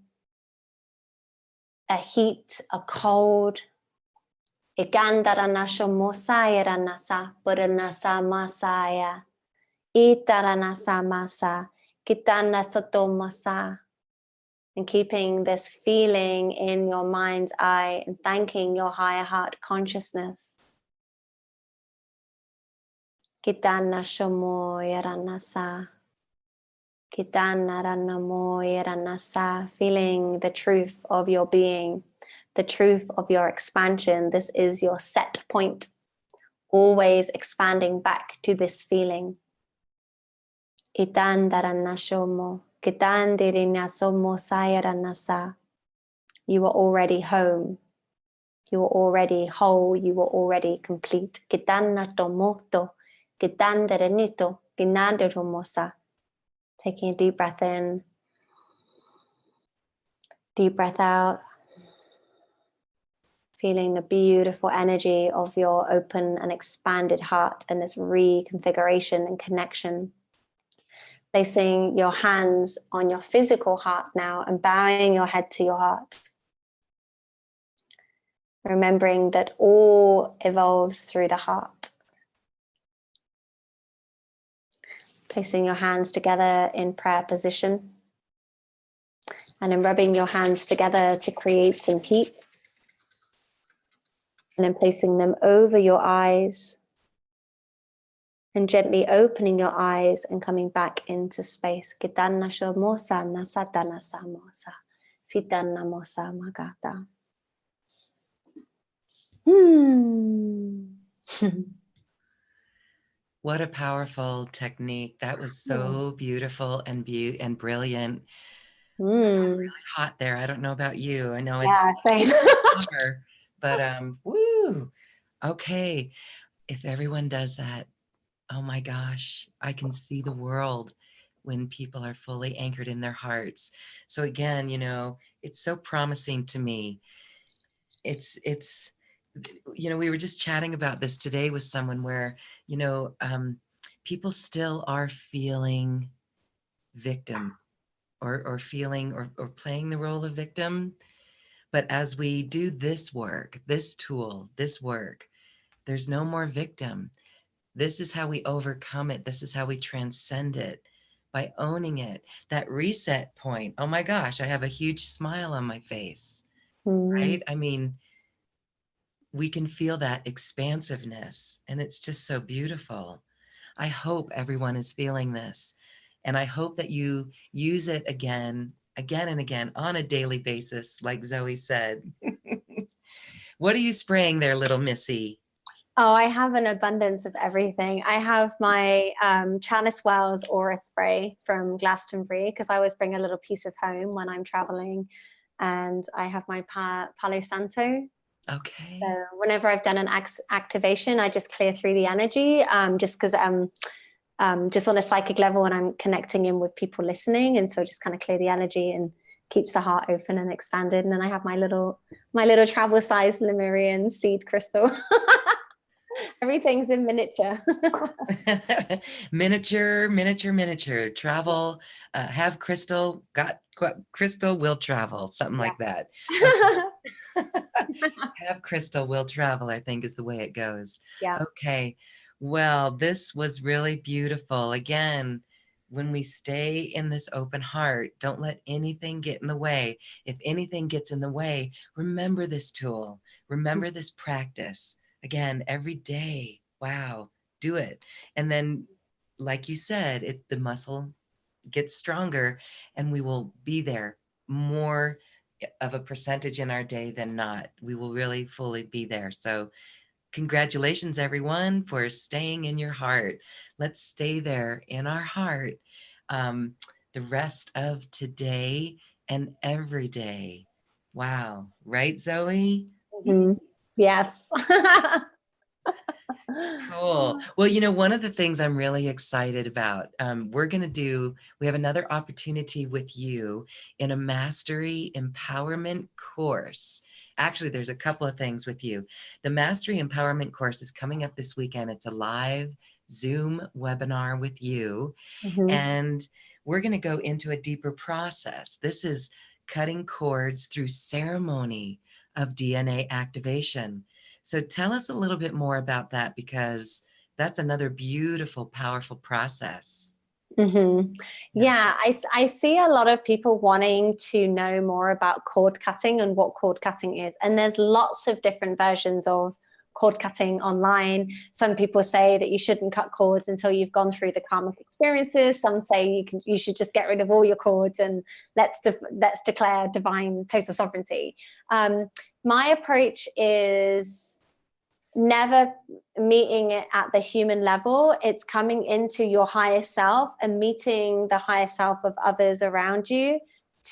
a heat, a cold. Igandaranasho mosaya ranasa, buranasa masaya, itaranasa masa, kitana sotomasa. And keeping this feeling in your mind's eye and thanking your higher heart consciousness. Kitana shomo yaranasa. Kitana ranamo yaranasa. Feeling the truth of your being, the truth of your expansion. This is your set point. Always expanding back to this feeling. Itan daranashomo. You are already home. You are already whole. You are already complete. Taking a deep breath in, deep breath out. Feeling the beautiful energy of your open and expanded heart and this reconfiguration and connection. Placing your hands on your physical heart now and bowing your head to your heart. Remembering that all evolves through the heart. Placing your hands together in prayer position. And then rubbing your hands together to create some heat. And then placing them over your eyes. And gently opening your eyes and coming back into space. Kitana shomosa nasatana samosa. Fitana mosa magata. What a powerful technique. That was so beautiful and brilliant. Mm. Hot there. I don't know about you. I know it's Yeah, same. summer, but woo. Okay. If everyone does that, oh my gosh, I can see the world when people are fully anchored in their hearts. So again, it's so promising to me. It's we were just chatting about this today with someone where, people still are feeling victim or feeling or playing the role of victim. But as we do this work, this tool, this work, there's no more victim. This is how we overcome it. This is how we transcend it, by owning it. That reset point. Oh my gosh, I have a huge smile on my face, Mm. right? I mean, we can feel that expansiveness, and it's just so beautiful. I hope everyone is feeling this, and I hope that you use it again and again on a daily basis, like Zoe said. What are you spraying there, little Missy? Oh, I have an abundance of everything. I have my Chalice Wells aura spray from Glastonbury because I always bring a little piece of home when I'm traveling. And I have my Palo Santo. Okay. So whenever I've done an activation, I just clear through the energy just because just on a psychic level when I'm connecting in with people listening. And so just kind of clear the energy and keeps the heart open and expanded. And then I have my little travel size Lemurian seed crystal. Everything's in miniature. Miniature travel, have crystal, got crystal, will travel, something like that. Okay. Have crystal, will travel, I think is the way it goes. Yeah. Okay. Well, this was really beautiful. Again, when we stay in this open heart, don't let anything get in the way. If anything gets in the way, remember this tool, remember this practice. Again, every day. Wow, do it. And then, like you said, the muscle gets stronger, and we will be there more of a percentage in our day than not. We will really fully be there. So congratulations, everyone, for staying in your heart. Let's stay there in our heart um, the rest of today and every day. Wow. Right, Zoe? Mm-hmm. Yes. Cool. Well, one of the things I'm really excited about, we have another opportunity with you in a mastery empowerment course. Actually, there's a couple of things with you. The mastery empowerment course is coming up this weekend. It's a live Zoom webinar with you, Mm-hmm. and we're going to go into a deeper process. This is cutting cords through ceremony of DNA activation. So tell us a little bit more about that, because that's another beautiful, powerful process. Mm-hmm. Yes. Yeah, I see a lot of people wanting to know more about cord cutting and what cord cutting is. And there's lots of different versions of cord cutting online. Some people say that you shouldn't cut cords until you've gone through the karmic experiences. Some say you should just get rid of all your cords and let's declare divine total sovereignty. My approach is never meeting it at the human level. It's coming into your higher self and meeting the higher self of others around you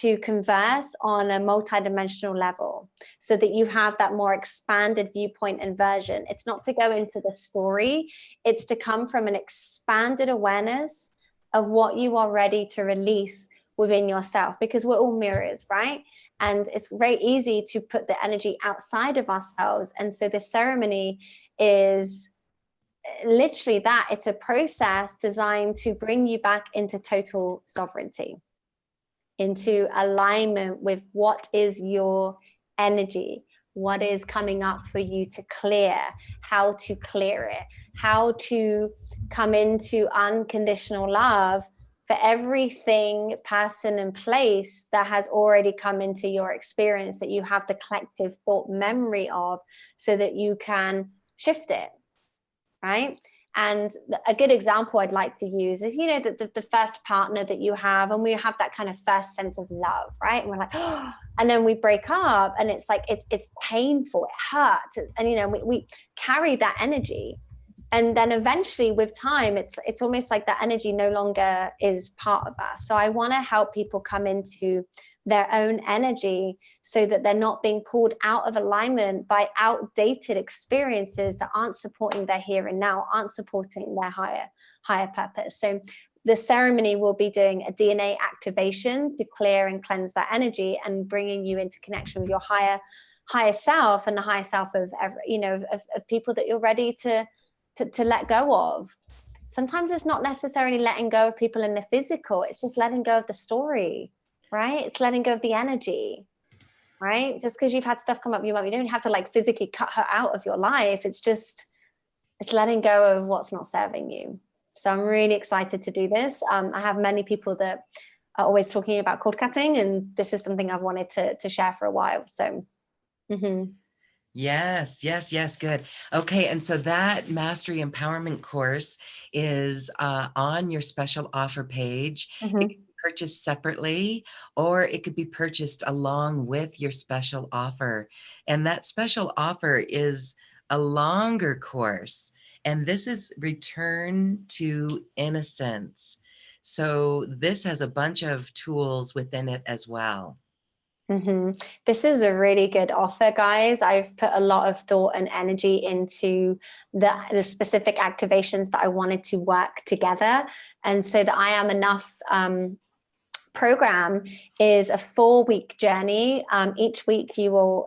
to converse on a multidimensional level so that you have that more expanded viewpoint and version. It's not to go into the story, it's to come from an expanded awareness of what you are ready to release within yourself, because we're all mirrors, right? And it's very easy to put the energy outside of ourselves. And so this ceremony is literally that. It's a process designed to bring you back into total sovereignty, into alignment with what is your energy, what is coming up for you to clear, how to clear it, how to come into unconditional love for everything, person, and place that has already come into your experience, that you have the collective thought memory of, so that you can shift it, right? And a good example I'd like to use is, the first partner that you have, and we have that kind of first sense of love, right? And we're like, oh, and then we break up, and it's like, it's painful, it hurts. And, we carry that energy. And then eventually with time, it's almost like that energy no longer is part of us. So I want to help people come into their own energy so that they're not being pulled out of alignment by outdated experiences that aren't supporting their here and now, aren't supporting their higher purpose. So the ceremony will be doing a DNA activation to clear and cleanse that energy and bringing you into connection with your higher self, and the higher self of of people that you're ready to let go of. Sometimes it's not necessarily letting go of people in the physical, it's just letting go of the story, right? It's letting go of the energy, right? Just because you've had stuff come up, you don't have to like physically cut her out of your life. It's letting go of what's not serving you. So I'm really excited to do this. I have many people that are always talking about cord cutting, and this is something I've wanted to share for a while. So Yes, yes, yes, good. Okay, and so that mastery empowerment course is on your special offer page. It can be purchased separately, or it could be purchased along with your special offer. And that special offer is a longer course, and this is Return to Innocence. So this has a bunch of tools within it as well. This is a really good offer, guys. I've put a lot of thought and energy into the specific activations that I wanted to work together. And so the I Am Enough program is a 4-week journey. Each week you will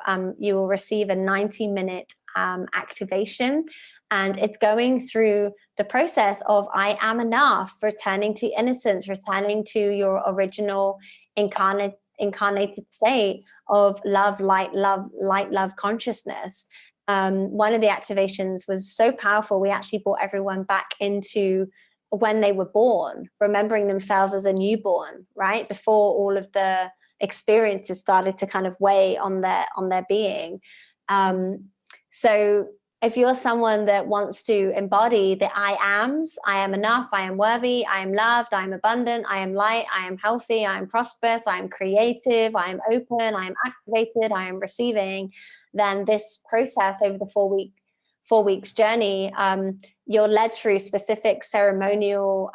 receive a 90-minute activation, and it's going through the process of I am enough, returning to innocence, returning to your original incarnated state of love, light, love consciousness. One of the activations was so powerful. We actually brought everyone back into when they were born, remembering themselves as a newborn, right? Before all of the experiences started to kind of weigh on their being. So if you're someone that wants to embody the I ams, I am enough, I am worthy, I am loved, I am abundant, I am light, I am healthy, I am prosperous, I am creative, I am open, I am activated, I am receiving, then this process over the 4 weeks journey, you're led through specific ceremonial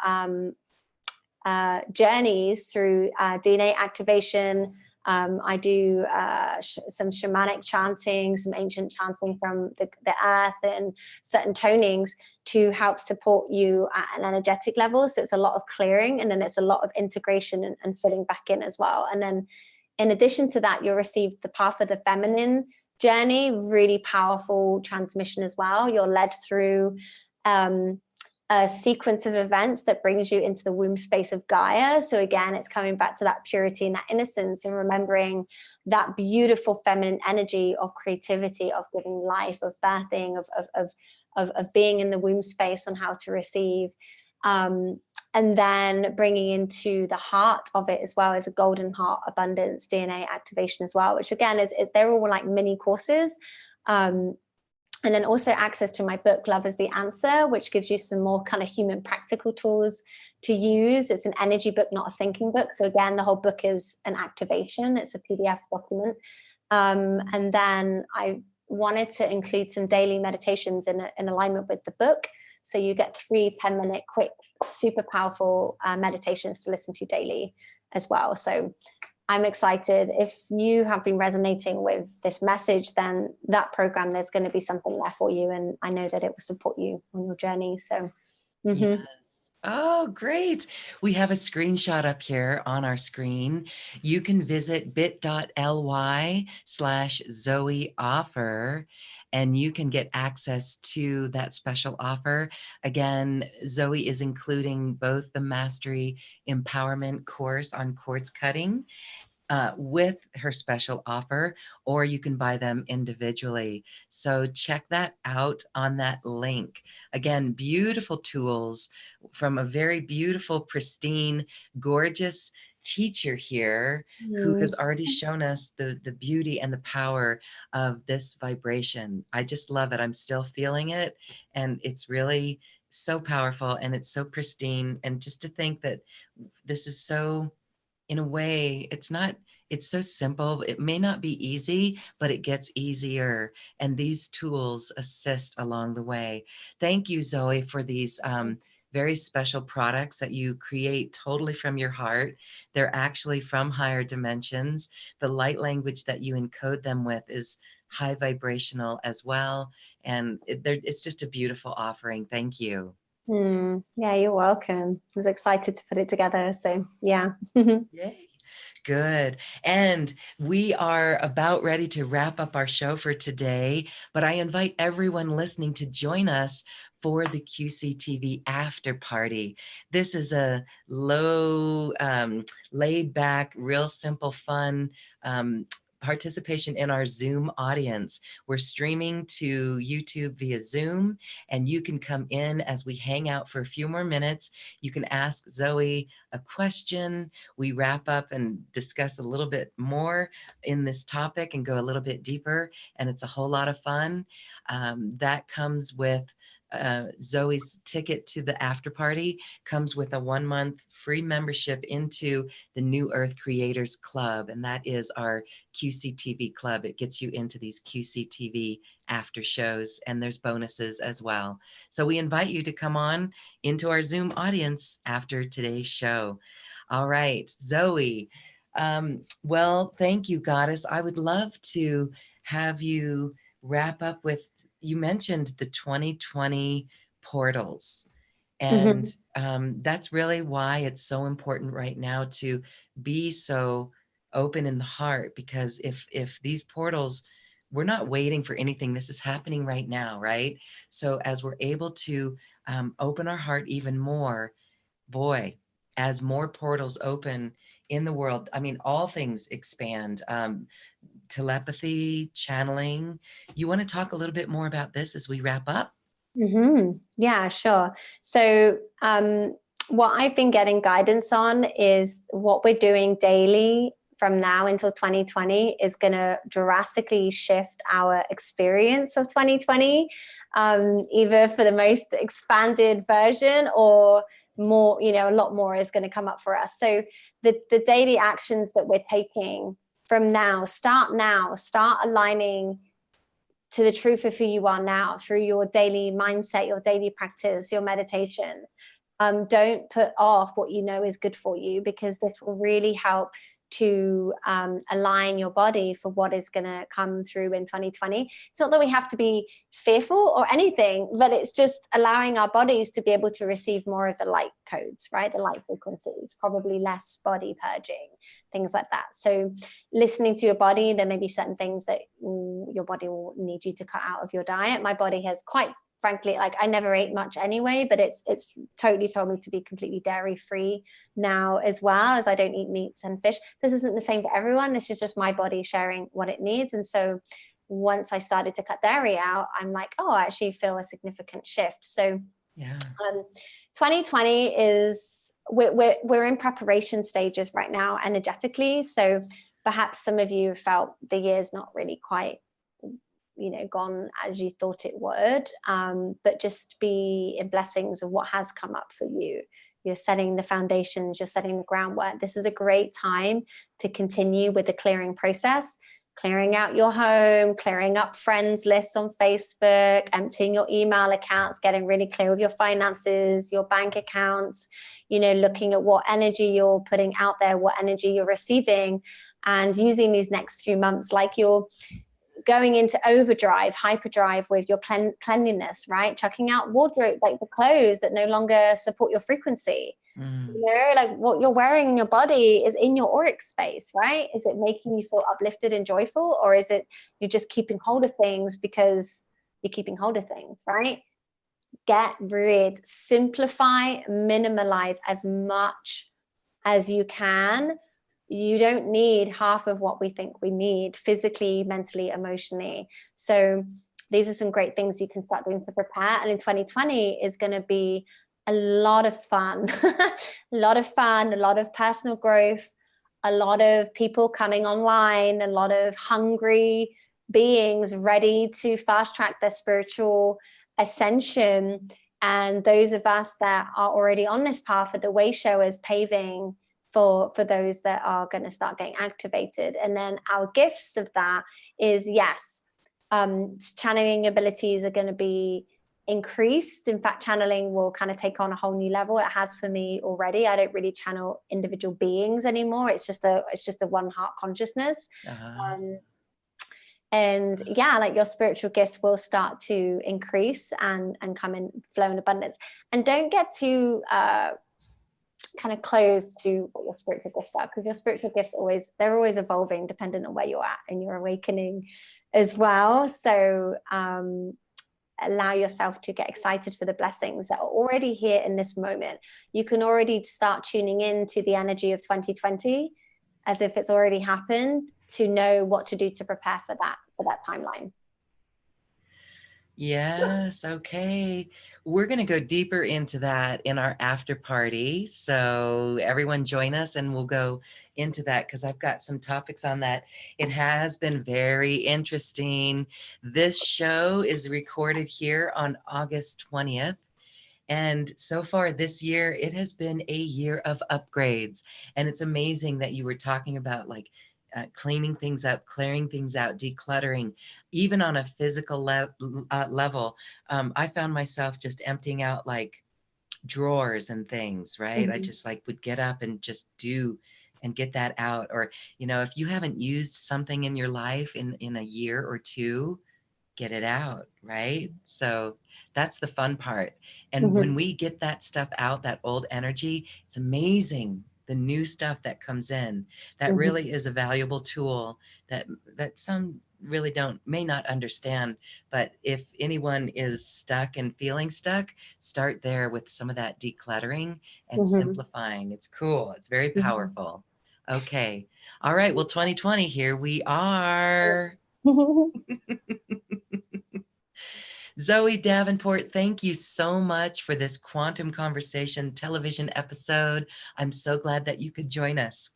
journeys through DNA activation. I do some shamanic chanting, some ancient chanting from the earth, and certain tonings to help support you at an energetic level. So it's a lot of clearing, and then it's a lot of integration and filling back in as well. And then in addition to that, you'll receive the Path of the Feminine journey, really powerful transmission as well. You're led through a sequence of events that brings you into the womb space of Gaia. So again, it's coming back to that purity and that innocence, and remembering that beautiful feminine energy of creativity, of giving life, of birthing, of being in the womb space on how to receive. And then bringing into the heart of it as well as a golden heart abundance DNA activation as well, which again they're all like mini courses. And then also access to my book, Love is the Answer, which gives you some more kind of human practical tools to use. It's an energy book, not a thinking book. So again, the whole book is an activation. It's a PDF document. And then I wanted to include some daily meditations in alignment with the book. So you get 3 10-minute quick, super powerful meditations to listen to daily as well. So I'm excited. If you have been resonating with this message, then that program, there's going to be something there for you. And I know that it will support you on your journey. So, Yes. Oh, great. We have a screenshot up here on our screen. You can visit bit.ly/Zoe offer, and you can get access to that special offer. Again, Zoe is including both the Mastery Empowerment course on quartz cutting with her special offer, or you can buy them individually. So check that out on that link. Again, beautiful tools from a very beautiful, pristine, gorgeous teacher here who has already shown us the beauty and the power of this vibration. I just love it. I'm still feeling it, and it's really so powerful, and it's so pristine. And just to think that this is so, in a way, it's not it's so simple. It may not be easy, but it gets easier. And these tools assist along the way. Thank you, Zoe, for these very special products that you create totally from your heart. They're actually from higher dimensions. The light language that you encode them with is high vibrational as well. And it's just a beautiful offering. Thank you. Yeah, you're welcome. I was excited to put it together. So yeah. Yay. Good. And we are about ready to wrap up our show for today, but I invite everyone listening to join us for the QCTV after party. This is a low, laid back, real simple, fun participation in our Zoom audience. We're streaming to YouTube via Zoom, and you can come in as we hang out for a few more minutes. You can ask Zoe a question. We wrap up and discuss a little bit more in this topic and go a little bit deeper, and it's a whole lot of fun. That comes with Zoe's ticket to the after party, comes with a 1-month free membership into the New Earth Creators Club, and that is our QCTV club. It gets you into these QCTV after shows, and there's bonuses as well. So we invite you to come on into our Zoom audience after today's show. All right, Zoe. Well, thank you, Goddess. I would love to have you wrap up with, you mentioned the 2020 portals. And that's really why it's so important right now to be so open in the heart, because if these portals, we're not waiting for anything. This is happening right now, right? So as we're able to open our heart even more, boy, as more portals open in the world, I mean, all things expand. Telepathy, channeling. You want to talk a little bit more about this as we wrap up? Yeah, sure. So what I've been getting guidance on is what we're doing daily from now until 2020 is going to drastically shift our experience of 2020, either for the most expanded version or more, a lot more is going to come up for us. So the daily actions that we're taking from now, start aligning to the truth of who you are now through your daily mindset, your daily practice, your meditation. Don't put off what you know is good for you, because this will really help to align your body for what is going to come through in 2020. It's not that we have to be fearful or anything, but it's just allowing our bodies to be able to receive more of the light codes, right? The light frequencies, probably less body purging, things like that. So listening to your body, there may be certain things that your body will need you to cut out of your diet. My body has quite frankly, like I never ate much anyway, but it's totally told me to be completely dairy free now, as well as I don't eat meats and fish. This isn't the same for everyone. This is just my body sharing what it needs. And so once I started to cut dairy out, I'm like, oh, I actually feel a significant shift. So yeah, 2020 is we're in preparation stages right now energetically. So perhaps some of you felt the year's not really quite gone as you thought it would, but just be in blessings of what has come up for you. You're setting the foundations, you're setting the groundwork. This is a great time to continue with the clearing process, clearing out your home, clearing up friends lists on Facebook, emptying your email accounts, getting really clear with your finances, your bank accounts, looking at what energy you're putting out there, what energy you're receiving, and using these next few months like you're going into overdrive, hyperdrive with your cleanliness, right? Chucking out wardrobe, like the clothes that no longer support your frequency. Like what you're wearing in your body is in your auric space, right? Is it making you feel uplifted and joyful, or is it you're just keeping hold of things because you're keeping hold of things, right? Get rid, simplify, minimalize as much as you can. You don't need half of what we think we need physically, mentally, emotionally. So these are some great things you can start doing to prepare. And in 2020 is going to be a lot of fun, a lot of personal growth, a lot of people coming online, a lot of hungry beings ready to fast track their spiritual ascension. And those of us that are already on this path, at the way show is paving for those that are going to start getting activated. And then our gifts of that is, yes, channeling abilities are going to be increased. In fact, channeling will kind of take on a whole new level. It has for me already. I don't really channel individual beings anymore. It's just a one heart consciousness. And yeah, like your spiritual gifts will start to increase and come in flow in abundance. And don't get too kind of close to what your spiritual gifts are, because your spiritual gifts they're always evolving depending on where you're at and your awakening as well. So allow yourself to get excited for the blessings that are already here in this moment. You can already start tuning in to the energy of 2020 as if it's already happened, to know what to do to prepare for that timeline. Yes. Okay. We're going to go deeper into that in our after party. So everyone join us and we'll go into that, because I've got some topics on that. It has been very interesting. This show is recorded here on August 20th. And so far this year, it has been a year of upgrades. And it's amazing that you were talking about like cleaning things up, clearing things out, decluttering, even on a physical level. I found myself just emptying out like drawers and things, right? I just like would get up and just do and get that out. Or, you know, if you haven't used something in your life in a year or two, get it out, right? So that's the fun part. And when we get that stuff out, that old energy, it's amazing the new stuff that comes in. That really is a valuable tool that some really may not understand. But if anyone is stuck and feeling stuck, start there with some of that decluttering and simplifying. It's cool. It's very powerful. Okay. All right. Well, 2020, here we are. Zoe Davenport, thank you so much for this Quantum Conversation television episode. I'm so glad that you could join us.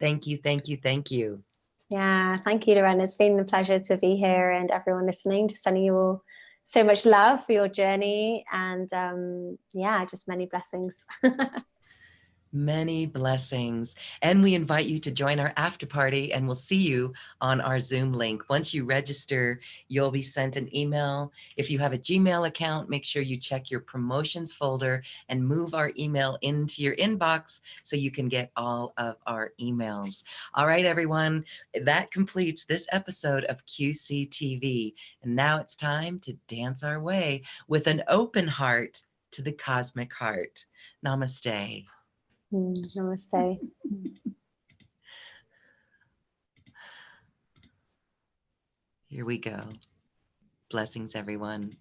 Thank you, thank you, thank you. Yeah, thank you, Lorraine. It's been a pleasure to be here, and everyone listening, just sending you all so much love for your journey, and yeah, just many blessings. Many blessings. And we invite you to join our after party, and we'll see you on our Zoom link. Once you register, you'll be sent an email. If you have a Gmail account, make sure you check your promotions folder and move our email into your inbox so you can get all of our emails. All right, everyone, that completes this episode of QCTV. And now it's time to dance our way with an open heart to the cosmic heart. Namaste. Namaste. Here we go. Blessings, everyone.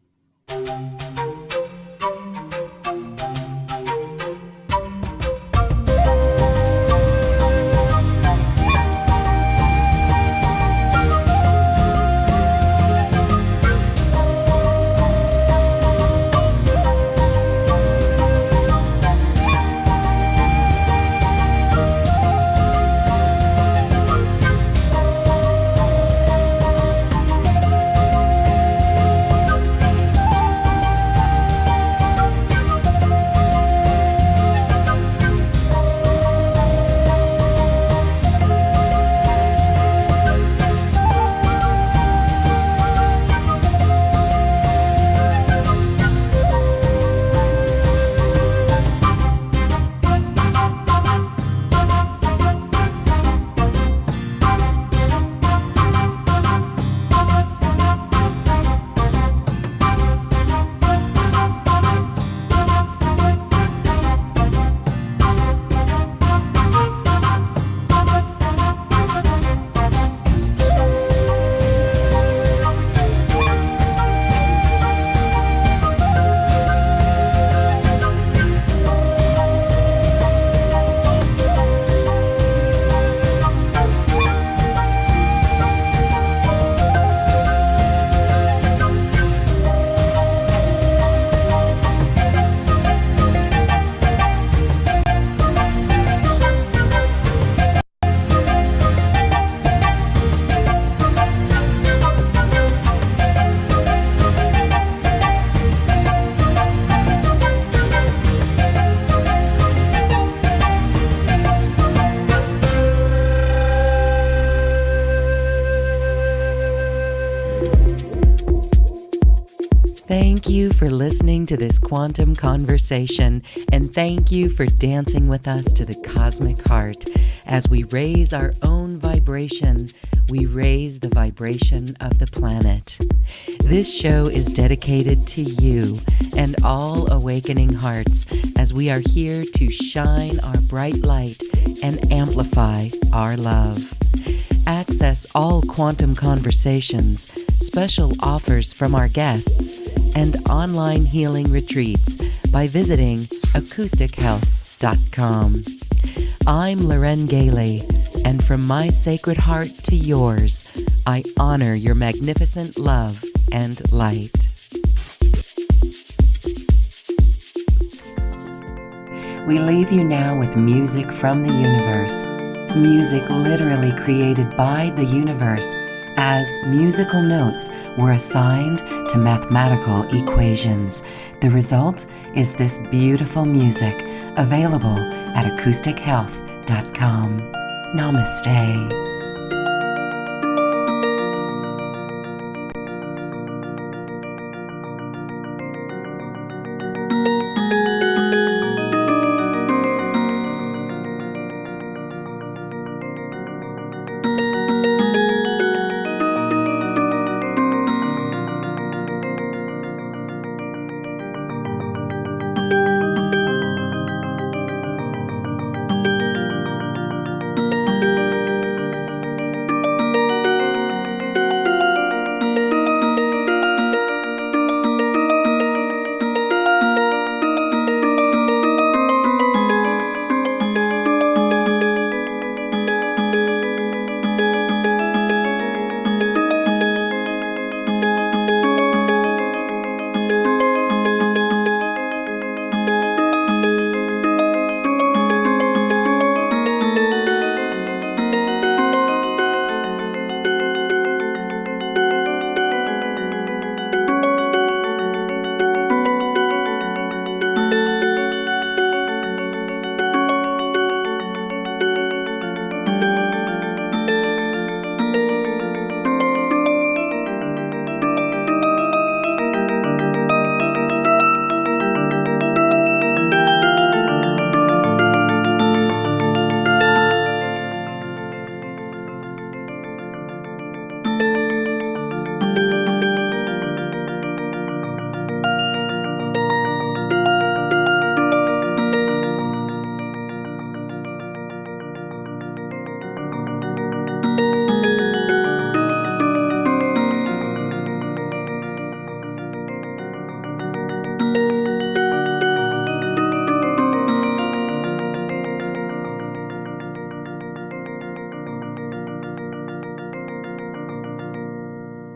Thank you for listening to this quantum conversation, and thank you for dancing with us to the cosmic heart. As we raise our own vibration, we raise the vibration of the planet. This show is dedicated to you and all awakening hearts, as we are here to shine our bright light and amplify our love. Access all quantum conversations, special offers from our guests, and online healing retreats by visiting acoustichealth.com. I'm Loren Gailey, and from my sacred heart to yours, I honor your magnificent love and light. We leave you now with music from the universe. Music literally created by the universe, as musical notes were assigned to mathematical equations. The result is this beautiful music available at acoustichealth.com. Namaste.